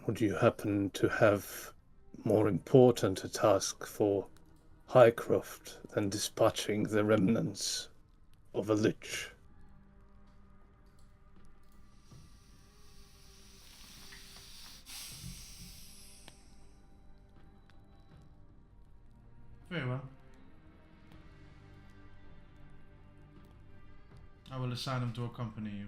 Would you happen to have more important a task for Highcroft than dispatching the remnants of a lich? Very well. I will assign him to accompany you.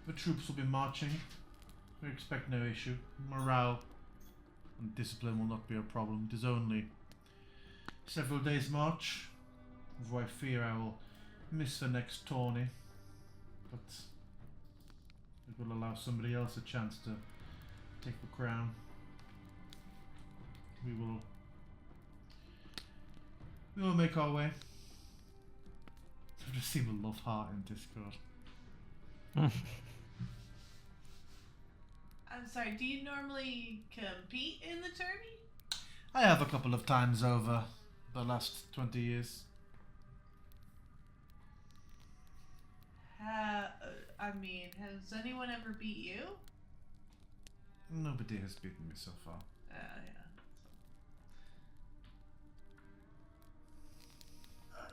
The troops will be marching. We expect no issue. Morale and discipline will not be a problem. It is only several days' march, though I fear I will miss the next tourney. But it will allow somebody else a chance to take the crown. We will make our way. I've received a love heart in Discord. I'm sorry, do you normally compete in the tourney? I have a couple of times over the last 20 years. I mean, has anyone ever beat you? Nobody has beaten me so far. Yeah.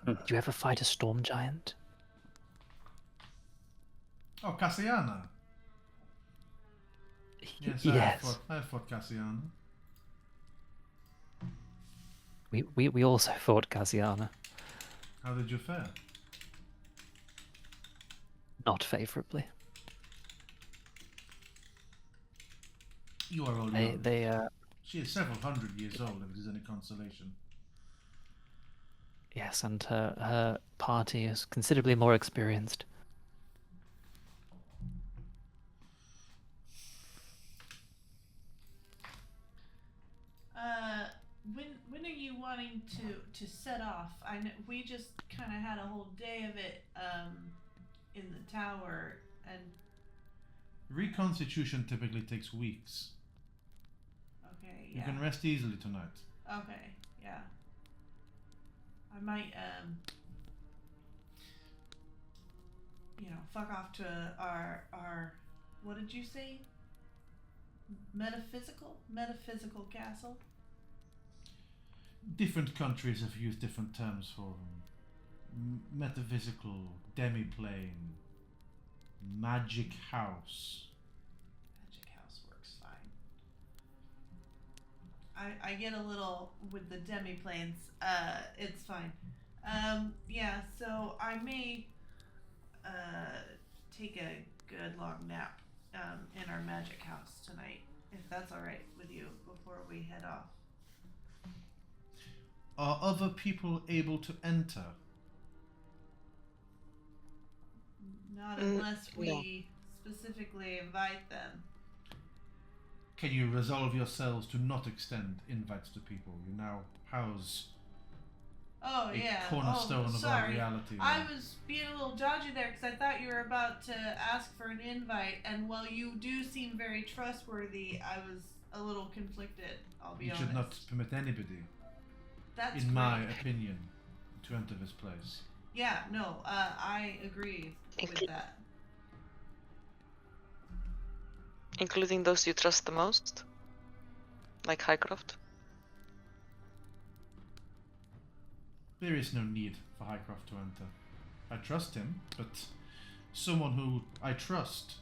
Did you ever fight a storm giant? Oh, Cassiana. Yes, Yes. I have fought Cassiana. We also fought Cassiana. How did you fare? Not favorably. You are all young. They She is several hundred years old, if it is any consolation. yes, and her party is considerably more experienced. When are you wanting to set off? I know we just kind of had a whole day of it in the tower, and Reconstitution typically takes weeks. okay, You yeah, can rest easily tonight. okay, yeah. I might fuck off to our what did you say? Metaphysical castle. Different countries have used different terms for metaphysical, demiplane, magic house. Magic house works fine. I get a little with the demiplanes. It's fine. Yeah. So I may take a good long nap in our magic house tonight, if that's all right with you, before we head off. Are other people able to enter? Not unless we specifically invite them. Can you resolve yourselves to not extend invites to people? You now house Oh a yeah. cornerstone of our sorry. reality. I was being a little dodgy there because I thought you were about to ask for an invite, and while you do seem very trustworthy, I was a little conflicted. I'll be You honest. should not permit anybody, That's in my great. opinion, to enter this place. Yeah, no, I agree with that. Including those you trust the most? Like Highcroft? There is no need for Highcroft to enter. I trust him, but someone who I trust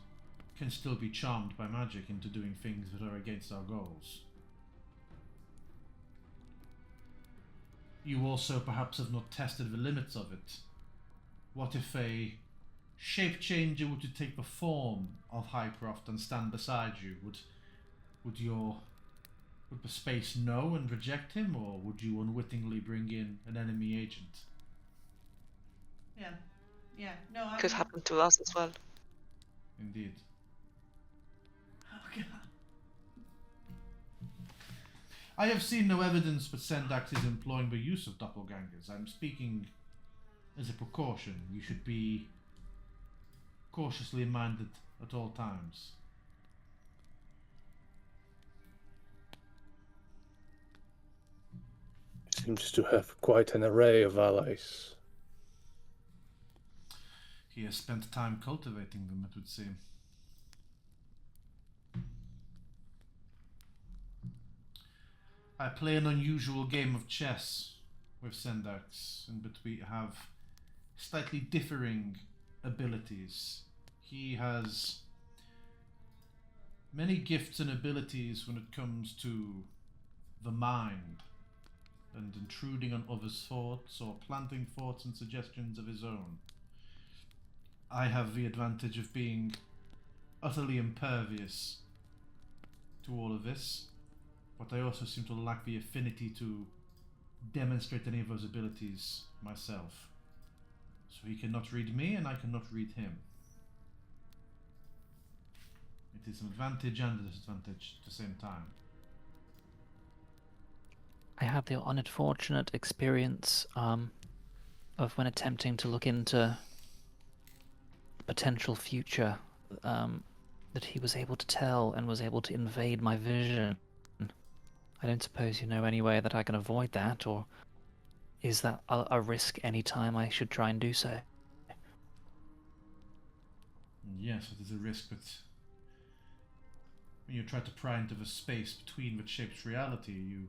can still be charmed by magic into doing things that are against our goals. You also perhaps have not tested the limits of it. What if a shape changer were to take the form of Highcroft and stand beside you? Would the space know and reject him, or would you unwittingly bring in an enemy agent? Yeah. Yeah. No, I'm. Could happen to us as well. Indeed. Oh god. I have seen no evidence that Sendax is employing the use of doppelgangers. I'm speaking as a precaution. You should be cautiously minded at all times. Seems to have quite an array of allies. He has spent time cultivating them, it would seem. I play an unusual game of chess with Sendax, in that we have slightly differing abilities. He has many gifts and abilities when it comes to the mind, and intruding on others' thoughts or planting thoughts and suggestions of his own. I have the advantage of being utterly impervious to all of this, but I also seem to lack the affinity to demonstrate any of those abilities myself. So he cannot read me, and I cannot read him. It is an advantage and a disadvantage at the same time. I have the unfortunate experience of when attempting to look into potential future that he was able to tell and was able to invade my vision. I don't suppose you know any way that I can avoid that, or is that a risk any time I should try and do so? Yes, it is a risk, but when you try to pry into the space between that shapes reality, you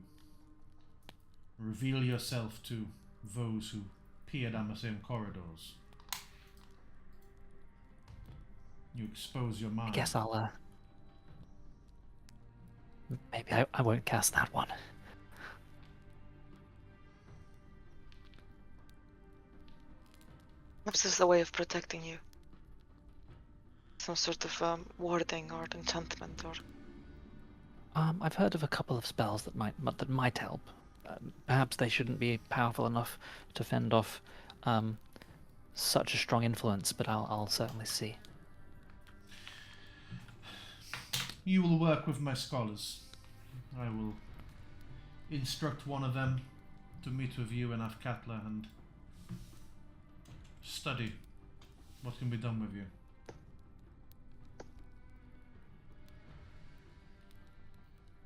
reveal yourself to those who peer down the same corridors. You expose your mind. I guess I'll maybe I won't cast that one. Perhaps this is a way of protecting you. Some sort of warding or enchantment or... I've heard of a couple of spells that might help. Perhaps they shouldn't be powerful enough to fend off such a strong influence, but I'll certainly see. You will work with my scholars. I will instruct one of them to meet with you in Athkatla and study what can be done with you.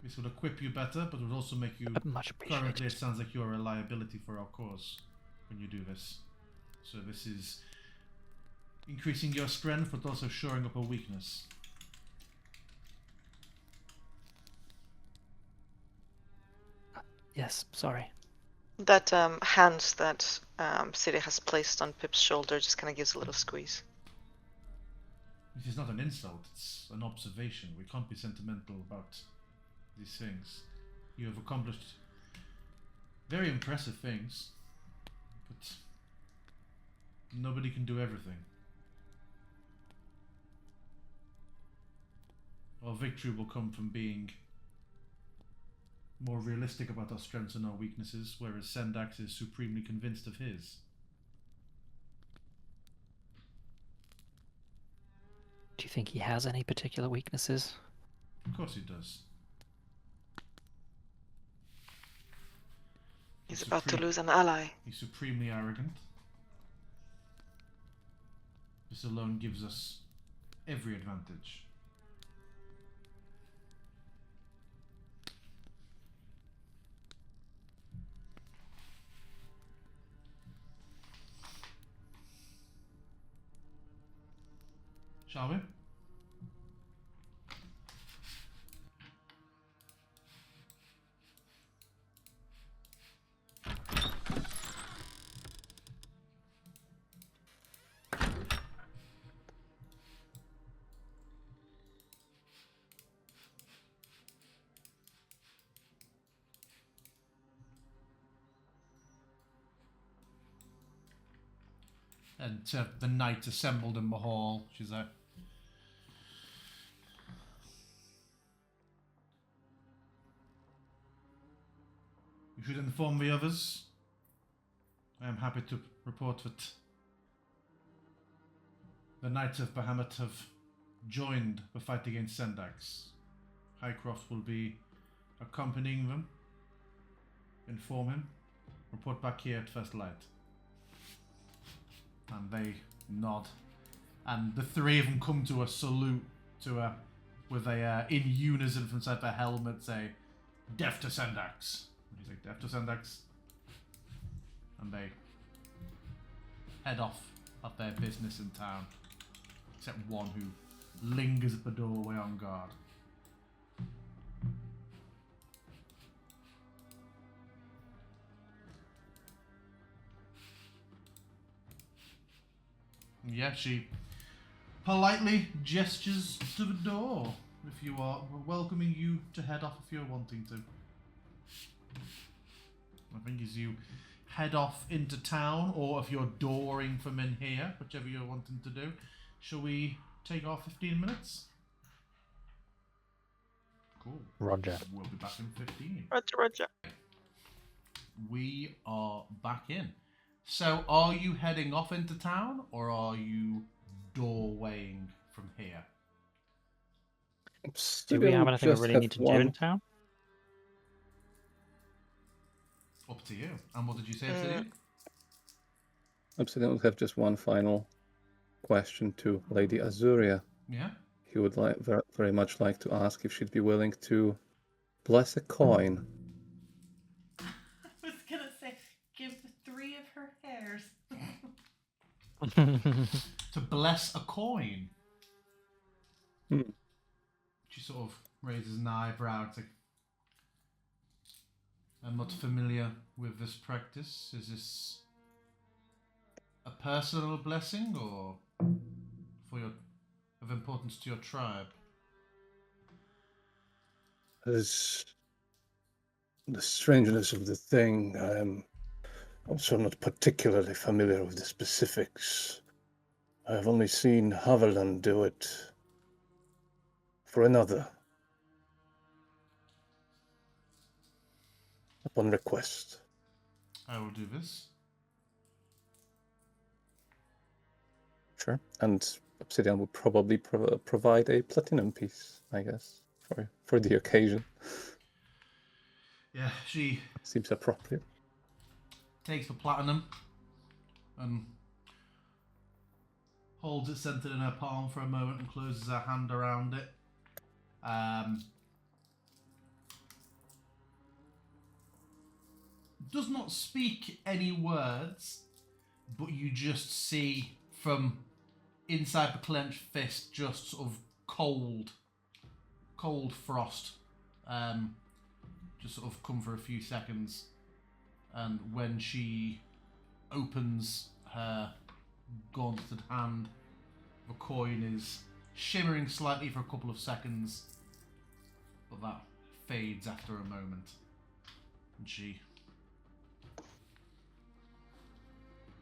This will equip you better, but it will also make you... Much appreciated. Currently, it sounds like you are a liability for our cause when you do this. So this is increasing your strength, but also shoring up a weakness. Yes, sorry. That hand that Ciri has placed on Pip's shoulder just kind of gives a little squeeze. This is not an insult, it's an observation. We can't be sentimental about these things. You have accomplished very impressive things, but nobody can do everything. Our victory will come from being more realistic about our strengths and our weaknesses, whereas Sendax is supremely convinced of his. Do you think he has any particular weaknesses? Of course he does. He's about to lose an ally. He's supremely arrogant. This alone gives us every advantage. Shall we? And to the knights assembled in the hall, she's like, "You should inform the others. I am happy to report that the Knights of Bahamut have joined the fight against Sendax. Highcroft will be accompanying them. Inform him. Report back here at first light." And they nod. And the three of them come to a salute to a with a in unison from inside their helmet say, "Death to Sendax." And he's like, "Death to Sendax." And they head off at their business in town. Except one who lingers at the doorway on guard. Yeah, she politely gestures to the door if you are welcoming you to head off if you're wanting to. I think as you head off into town, or if you're dooring from in here, whichever you're wanting to do, shall we take our 15 minutes? Cool. Roger. We'll be back in 15. Roger. We are back in. So, are you heading off into town, or are you doorwaying from here? Do we have anything we really need to do in town? Up to you. And what did you say, Obsidian? Obsidian would have just one final question to Lady Azuria. Yeah? He would very much like to ask if she'd be willing to bless a coin. I was gonna say, give 3 of her hairs. To bless a coin. Hmm. She sort of raises an eyebrow. It's like, "I'm not familiar with this practice. Is this a personal blessing or for your of importance to your tribe?" As the strangeness of the thing, I'm also not particularly familiar with the specifics. I've only seen Haviland do it for another. Upon request. I will do this. Sure. And Obsidian would probably provide a platinum piece, I guess, for the occasion. Yeah, she Seems appropriate. takes the platinum and holds it centered in her palm for a moment and closes her hand around it. Does not speak any words, but you just see from inside the clenched fist just sort of cold frost just sort of come for a few seconds, and when she opens her gauntleted hand, the coin is shimmering slightly for a couple of seconds, but that fades after a moment, and she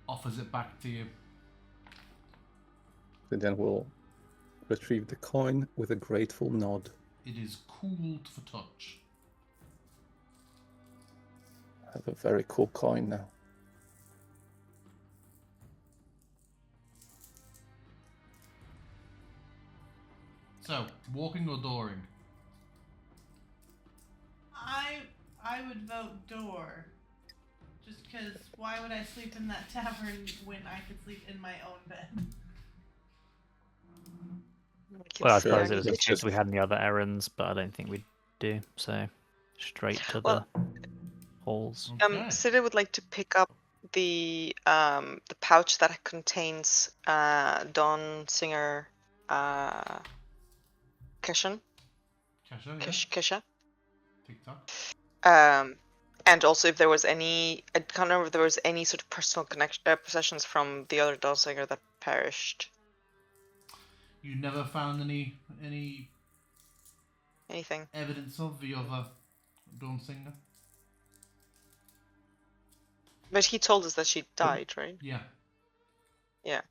offers it back to you. Obsidian will retrieve the coin with a grateful nod. It is cool to the touch. I have a very cool coin now. So, walking or dooring? I would vote door. Just because why would I sleep in that tavern when I could sleep in my own bed? Well, I Sure. suppose it was It's just just- we had any other errands, but I don't think we do. So straight to the halls. Okay. Sida would like to pick up the pouch that contains Dawn Singer cushion. Kesha, yeah. Kisha. TikTok. And also if there was any, I can't remember if there was any sort of personal possessions from the other Dawn Singer that perished. You never found any Anything. evidence of the other Dawn Singer? But he told us that she died, right? Yeah. Yeah.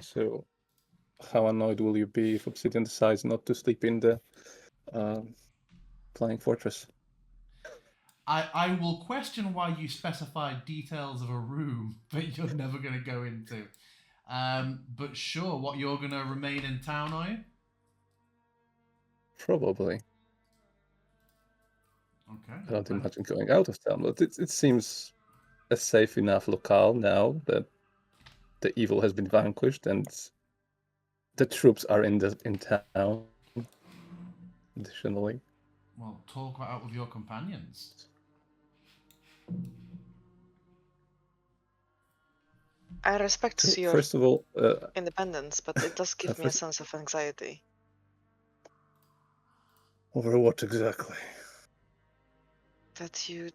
So, how annoyed will you be if Obsidian decides not to sleep in the Flying Fortress? I will question why you specified details of a room that you're never going to go into. But sure, what, you're going to remain in town, are you? Probably. Okay. I don't imagine going out of town, but it seems a safe enough locale now that the evil has been vanquished and the troops are in town. Additionally, Well, talk that out with your companions. I respect so your first of all, independence, but it does give me a first, sense of anxiety. over what exactly? That you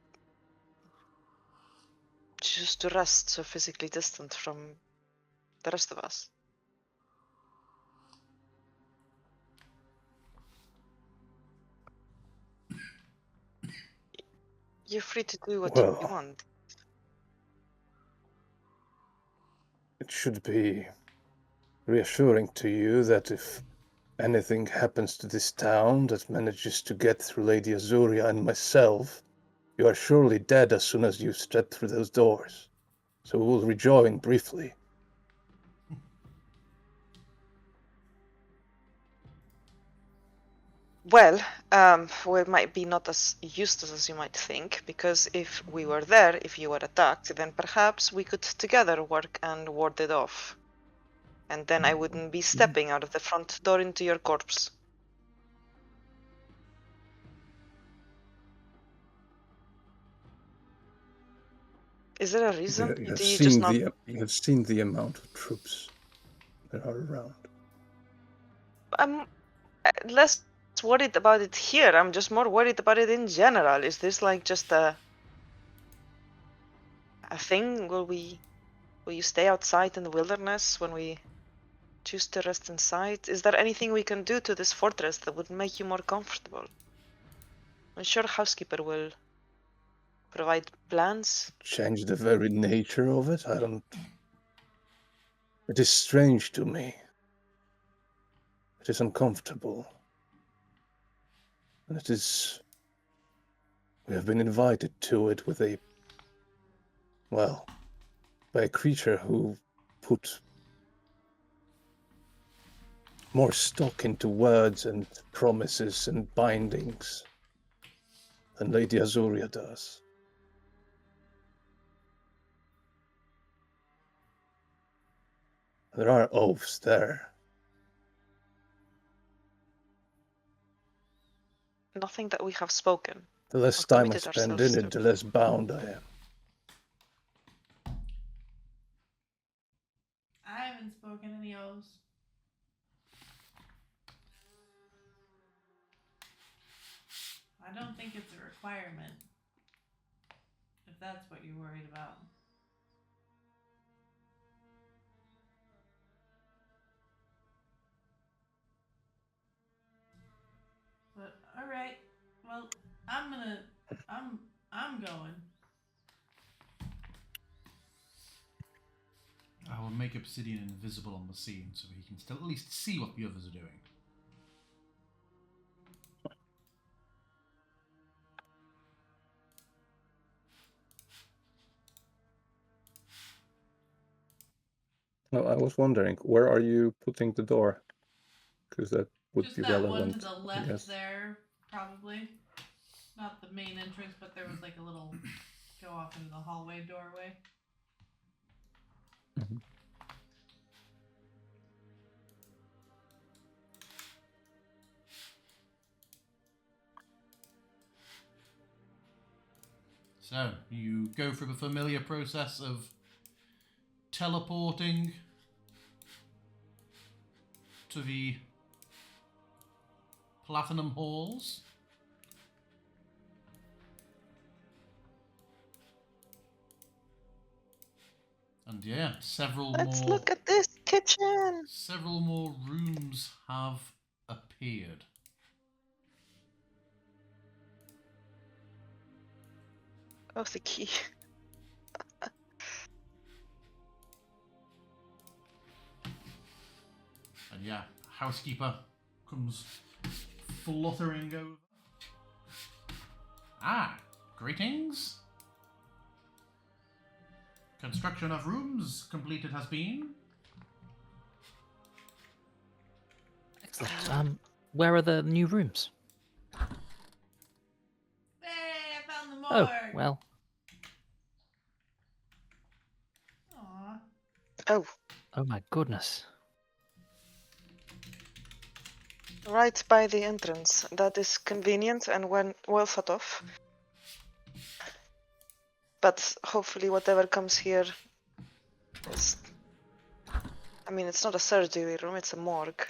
choose to rest so physically distant from the rest of us. You're free to do what you Well, want. it should be reassuring to you that if anything happens to this town that manages to get through Lady Azuria and myself, you are surely dead as soon as you step through those doors. So we will rejoin briefly. Well, we might be not as useless as you might think, because if we were there, if you were attacked, then perhaps we could together work and ward it off. And then I wouldn't be stepping out of the front door into your corpse. Is there a reason? You have Do you just seen not? you have seen the amount of troops that are around. I'm less worried about it here. I'm just more worried about it in general. Is this like just a thing? Will you stay outside in the wilderness when we choose to rest inside? Is there anything we can do to this fortress that would make you more comfortable? I'm sure housekeeper will provide plans. Change the very nature of it? I don't. It is strange to me. It is uncomfortable. And it is. We have been invited to it with a. Well, by a creature who put more stock into words and promises and bindings than Lady Azuria does. There are oaths there. Nothing that we have spoken The less or time I committed spend ourselves in to. it, the less bound I am. I haven't spoken any oaths. I don't think it's a requirement. If that's what you're worried about. But alright. Well, I'm going. I will make Obsidian invisible on the scene so he can still at least see what the others are doing. No, I was wondering, where are you putting the door? Because that would Just be that one to relevant, the I left guess. there, probably. Not the main entrance, but there was like a little go off into the hallway doorway. Mhm. So, you go through the familiar process of teleporting to the Platinum Halls. And yeah, Let's look at this kitchen. several more rooms have appeared. Oh, the key. And yeah, housekeeper comes fluttering over. Ah, greetings. Construction of rooms completed has been. Excellent. Where are the new rooms? Hey, I found the Oh, morgue. well, Aw. Oh, oh my goodness. right by the entrance. That is convenient and well thought of. But hopefully whatever comes here is... I mean, it's not a surgery room, it's a morgue.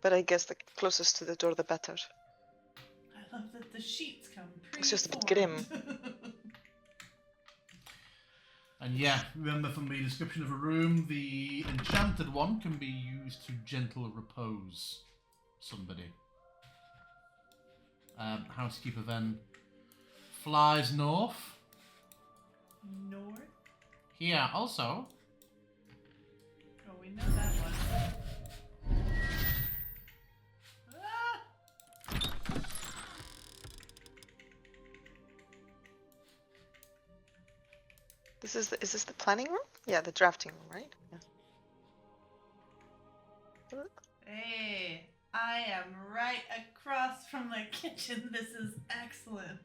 But I guess the closest to the door, the better. I love that the sheets come It's just a bit pre-formed. And yeah, remember from the description of a room, the enchanted one can be used to gentle repose somebody. Housekeeper then flies north. North? Here also. Oh, we know that one. Ah! Is this the planning room? Yeah, the drafting room, right? Yeah. Hey, I am right across from the kitchen. This is excellent.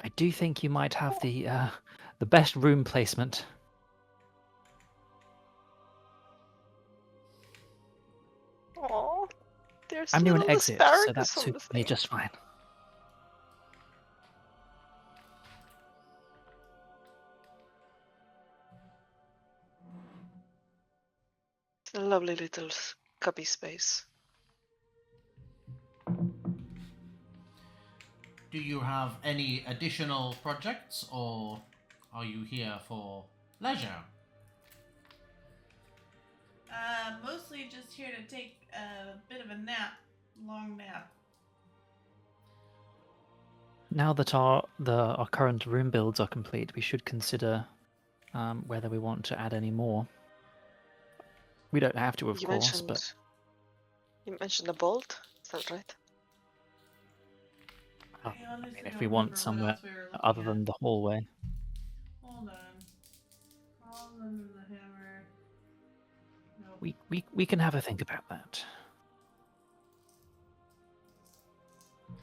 I do think you might have the best room placement. Oh, there's I'm near an little exit, so that asparagus on the suits me thing. just fine. It's a lovely little cubby space. Do you have any additional projects, or are you here for leisure? Mostly just here to take a bit of a nap. Long nap. Now that our current room builds are complete, we should consider whether we want to add any more. We don't have to, of course, but You mentioned a bolt, is that right? I I honestly mean, if don't we remember want what somewhere else we were looking other at. than the hallway. Hold on. All in the hammer. Nope. We can have a think about that.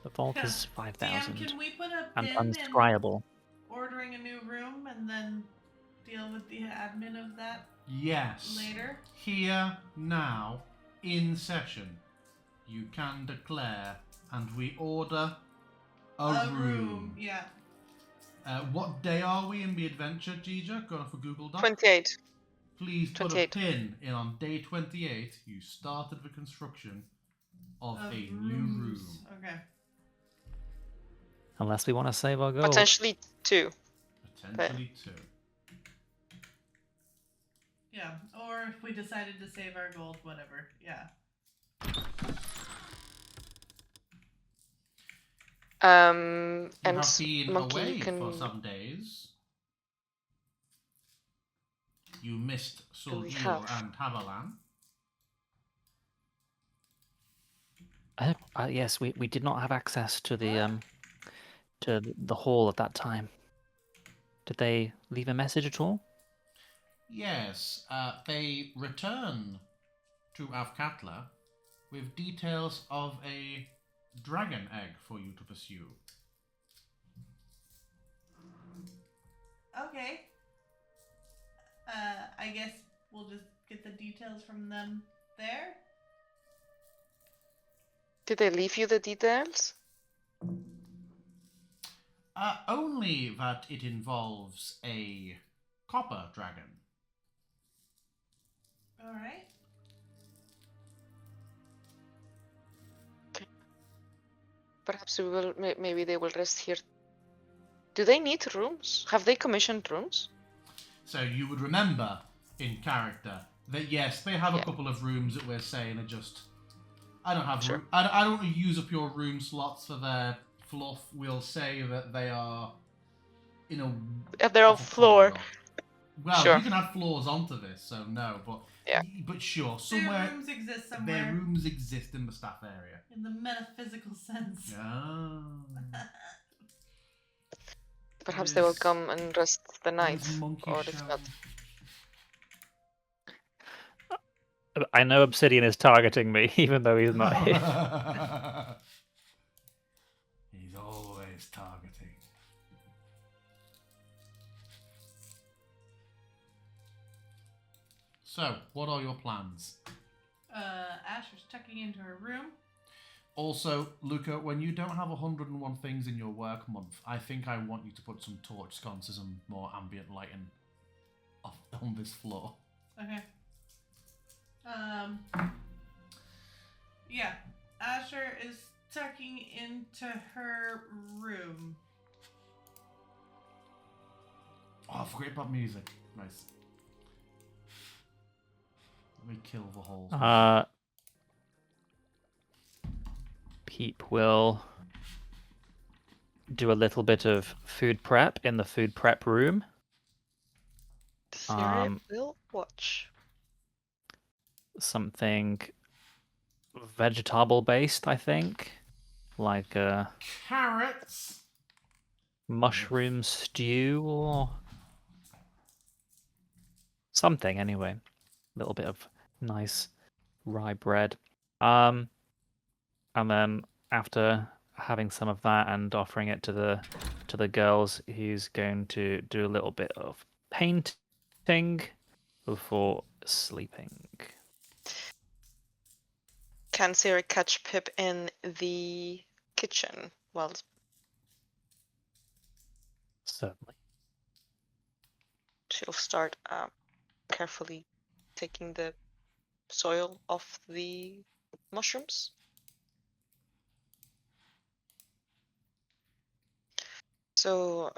The vault is DM, 5,000 can we put a and pin in unscryable. ordering a new room and then deal with the admin of that Yes. later? Here, now, in session, you can declare, and we order a room. Yeah. What day are we in the adventure, Gija? Going for Google Doc. 28. Please put 28. a pin in on day 28. You started the construction of a new rooms. room. Okay. Unless we want to save our gold. Potentially 2. Potentially 2. Yeah. Or if we decided to save our gold, whatever. Yeah. You And have been Monkey, away you can... for some days. You missed we Sul'jil have? and Havalan. Yes, we did not have access to What? the hall at that time. Did they leave a message at all? Yes, they return to Athkatla with details of a dragon egg for you to pursue. Okay. I guess we'll just get the details from them there. Did they leave you the details? Only that it involves a copper dragon. All right. Perhaps we will. Maybe they will rest here. Do they need rooms? Have they commissioned rooms? So you would remember in character that yes, they have a Yeah. couple of rooms that we're saying are just. I don't have. Sure. I don't want to use up your room slots for their fluff. We'll say that they are in a. They're on off a floor. corridor. Well, Sure. you can add floors onto this, so no, but Yeah. but sure, Their somewhere rooms exist their somewhere rooms exist in the staff area. in the metaphysical sense. Ah. Perhaps they will This- come and rest the night, this monkey or if shall- not, I know Obsidian is targeting me, even though he's not here. He's always targeting. So, what are your plans? Asher's tucking into her room. Also, Luca, when you don't have 101 things in your work month, I think I want you to put some torch sconces and more ambient lighting on this floor. Okay. Yeah. Asher is tucking into her room. Oh, I forgot about music. Nice. Let me kill the holes. Peep will do a little bit of food prep in the food prep room. Siri will watch. Something vegetable based, I think, like a Carrots. mushroom stew or something. Anyway, a little bit of nice rye bread. And then after having some of that and offering it to the girls, he's going to do a little bit of painting before sleeping. Can Siri catch Pip in the kitchen? Well, Certainly. she'll start carefully taking the soil off the mushrooms. So,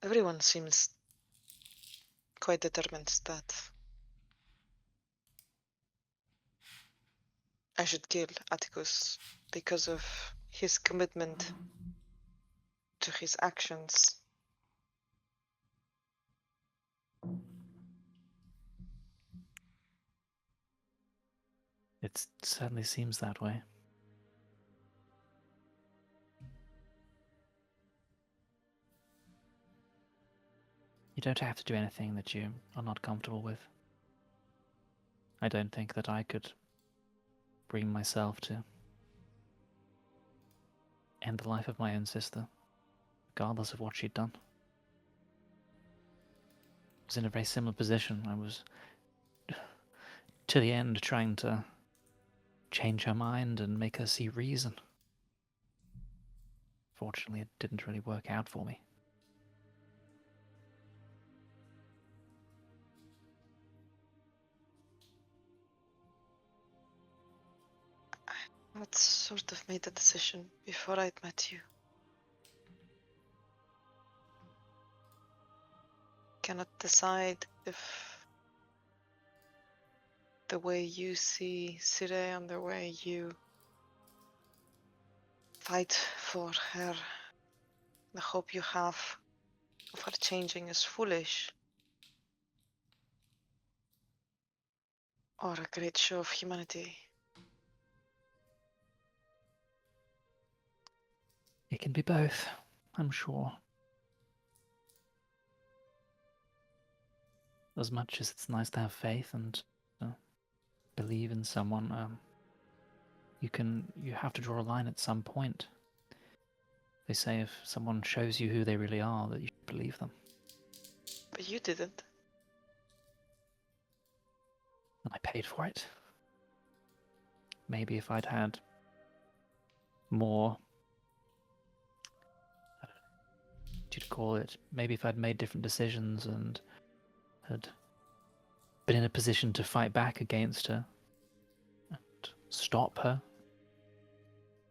everyone seems quite determined that I should kill Atticus because of his commitment to his actions. It certainly seems that way. You don't have to do anything that you are not comfortable with. I don't think that I could bring myself to end the life of my own sister, regardless of what she'd done. I was in a very similar position. I was to the end trying to change her mind and make her see reason. Fortunately, it didn't really work out for me. I had sort of made the decision before I'd met you. Cannot decide if the way you see Sire and the way you fight for her, the hope you have of her changing is foolish, or a great show of humanity. It can be both, I'm sure. As much as it's nice to have faith and believe in someone, you have to draw a line at some point. They say if someone shows you who they really are, that you should believe them. But you didn't. And I paid for it. Maybe if I'd had more, what you'd call it, maybe if I'd made different decisions and had been in a position to fight back against her and stop her,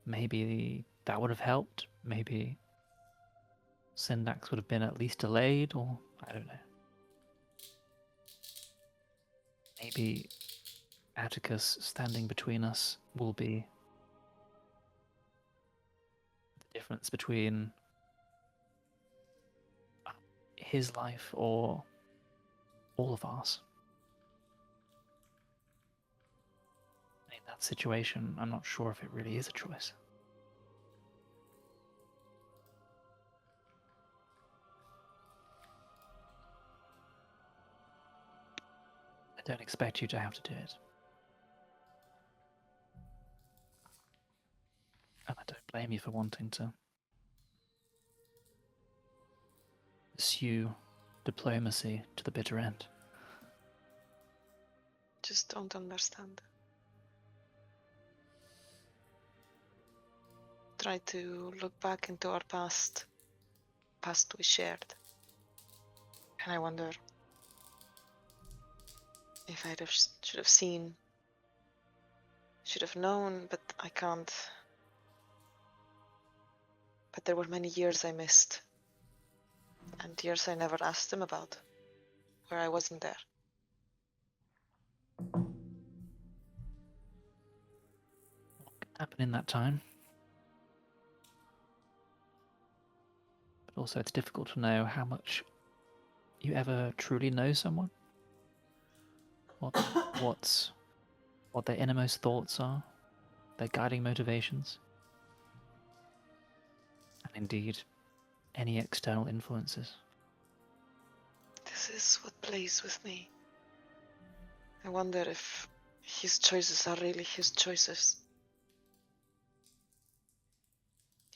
maybe that would have helped. Maybe Syndax would have been at least delayed, or I don't know. Maybe Atticus standing between us will be the difference between his life or all of ours. In that situation, I'm not sure if it really is a choice. I don't expect you to have to do it. And I don't blame you for wanting to pursue diplomacy to the bitter end. Just don't understand. Try to look back into our past we shared. And I wonder if should have seen, should have known, but I can't. But there were many years I missed, and years I never asked them about, where I wasn't there. What can happen in that time? But also, it's difficult to know how much you ever truly know someone. What their innermost thoughts are, their guiding motivations, and indeed, any external influences. This is what plays with me. I wonder if his choices are really his choices.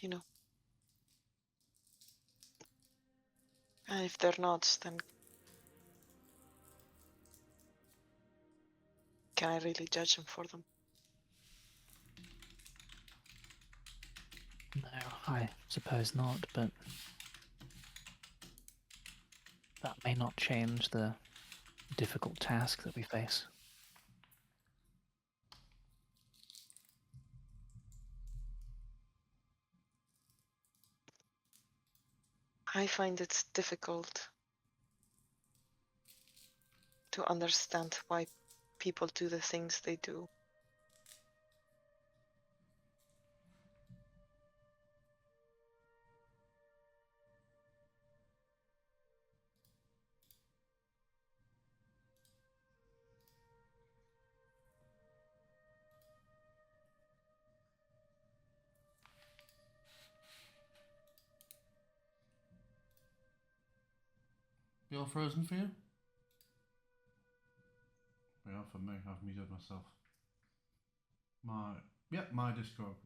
You know. And if they're not, then can I really judge him for them? No, I suppose not, but that may not change the difficult task that we face. I find it difficult to understand why people do the things they do. They all frozen for you? They are for me. I've muted myself. My Discord,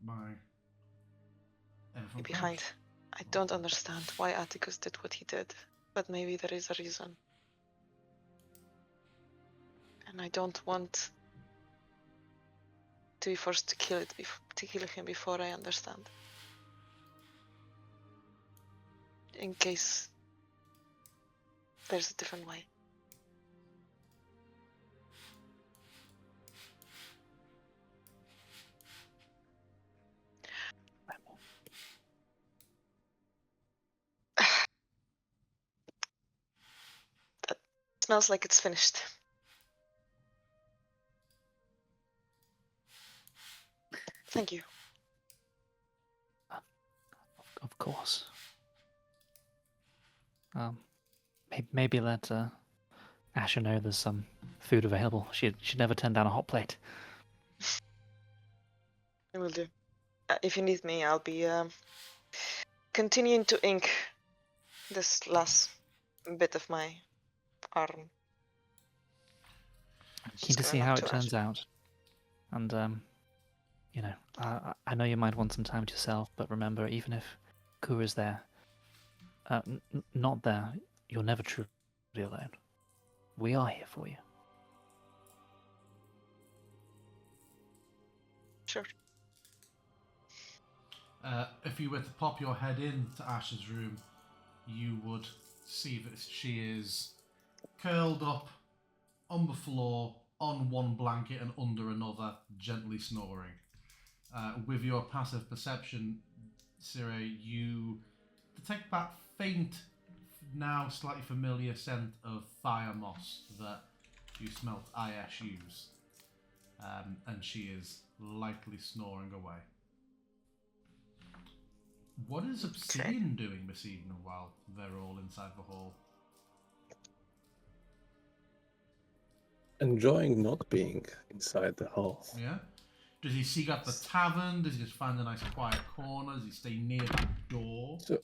everything Behind, crashed. I don't understand why Atticus did what he did, but maybe there is a reason. And I don't want to be forced to kill him before I understand. In case there's a different way. That smells like it's finished. Thank you. Of course. Maybe let Asher know there's some food available. She'd never turn down a hot plate. I will do. If you need me, I'll be continuing to ink this last bit of my arm. Keen to see how it turns out. And, you know, I know you might want some time to yourself, but remember, even if Kura's there, not there, you're never truly alone. We are here for you. Sure. If you were to pop your head into Ash's room, you would see that she is curled up on the floor, on one blanket and under another, gently snoring. With your passive perception, Sire, you detect that faint, now slightly familiar scent of fire moss that you smelt Ayesh use. And she is lightly snoring away. What is Obsidian doing this evening while they're all inside the hall? enjoying not being inside the hall. Yeah. Does he seek out the tavern? Does he just find a nice quiet corner? Does he stay near that door? So,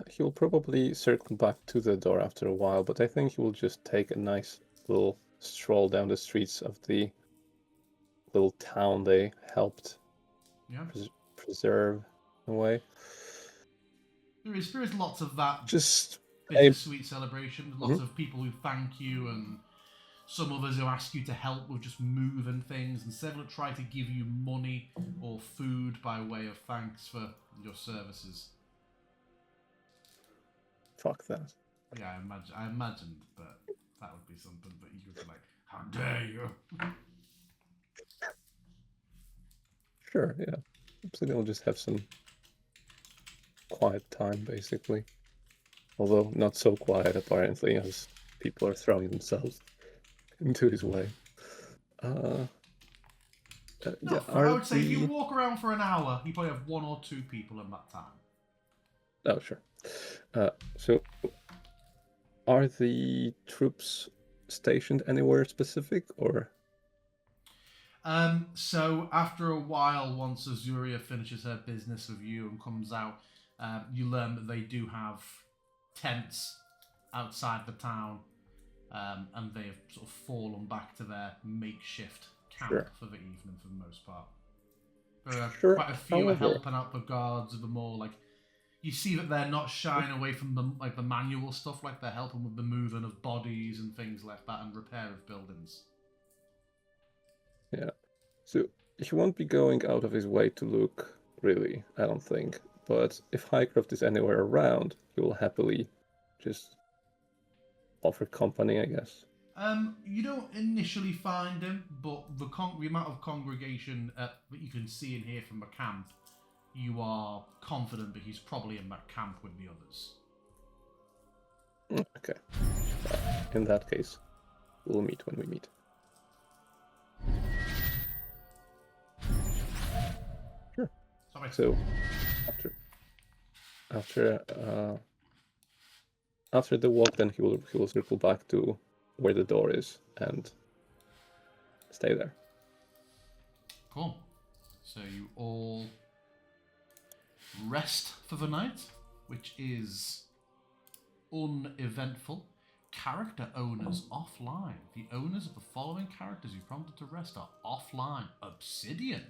he'll probably circle back to the door after a while, but I think he will just take a nice little stroll down the streets of the little town they helped Yeah. preserve in a way. There is lots of that Just bittersweet celebration. Lots Mhm. of people who thank you, and some others who ask you to help with just moving things, and several try to give you money or food by way of thanks for your services. fuck that. Yeah, I imagined, but that would be something. But you would be like, "How dare you!" Sure, yeah. So they'll just have some quiet time, basically. Although not so quiet, apparently, as people are throwing themselves into his way. No, Yeah, I would say you walk around for an hour, you probably have one or two people in that time. Oh, sure. So, are the troops stationed anywhere specific, or? So after a while, once Azuria finishes her business with you and comes out, you learn that they do have tents outside the town, and they have sort of fallen back to their makeshift camp Sure. for the evening for the most part. There are Sure, quite a few are however- helping out the guards of the more like. You see that they're not shying away from the manual stuff, like they're helping with the moving of bodies and things like that, and repair of buildings. Yeah. So he won't be going out of his way to look, really, I don't think. But if Highcroft is anywhere around, he will happily just offer company, I guess. You don't initially find him, but the amount of congregation that you can see and hear from the camp, you are confident that he's probably in that camp with the others. Okay. In that case, we'll meet when we meet. Sure. Sorry. So after the walk, then he will circle back to where the door is and stay there. Cool. So you all rest for the night, which is uneventful. Character owners offline. The owners of the following characters you prompted to rest are offline. Obsidian.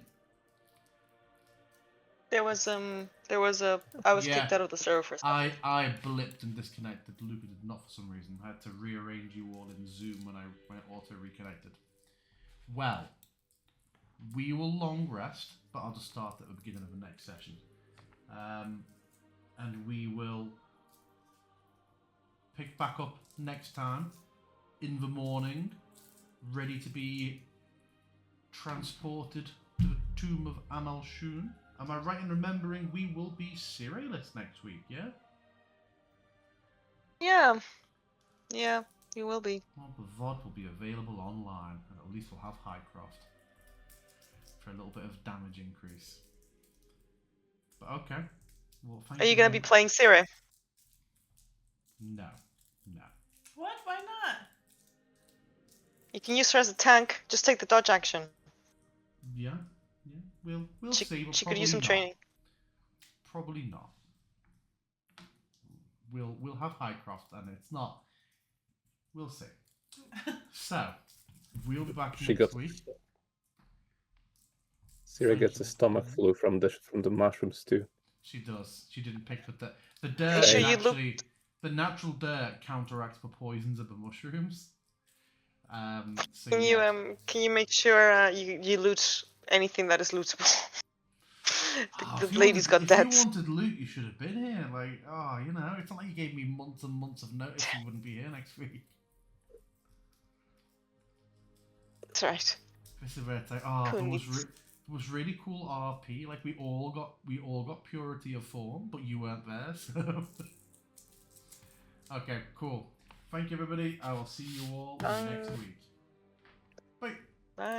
I was Yeah. kicked out of the server for a second. I blipped and disconnected. Luca did not for some reason. I had to rearrange you all in Zoom when I auto reconnected. Well, we will long rest, but I'll just start at the beginning of the next session. And we will pick back up next time in the morning, ready to be transported to the tomb of Amal Shun. Am I right in remembering we will be Cyrillus next week, yeah? Yeah, you will be. Well, the VOD will be available online, and at least we'll have Highcroft for a little bit of damage increase. But okay. Well, thank Are you gonna be playing Siri? No. What? Why not? You can use her as a tank. Just take the dodge action. Yeah. We'll She, see. But she could use some probably training. not. Probably not. We'll have Highcroft, and it's not. We'll see. So we'll be back She next got week. Siri Thank gets you. a stomach flu from the mushrooms too. She does. She didn't pick the dirt. sure is you actually the natural dirt counteracts the poisons of the mushrooms. So Can yeah. you make sure you loot anything that is lootable? Oh, the if you lady's wanted- got If dead. you wanted loot, you should have been here. Like, oh, you know, it's not like you gave me months and months of notice you wouldn't be here next week. That's right. This is where it's like, oh, Cool. it was really cool RP. Like we all got purity of form, but you weren't there. So okay, cool. Thank you, everybody. I will see you all next week. Bye. Bye.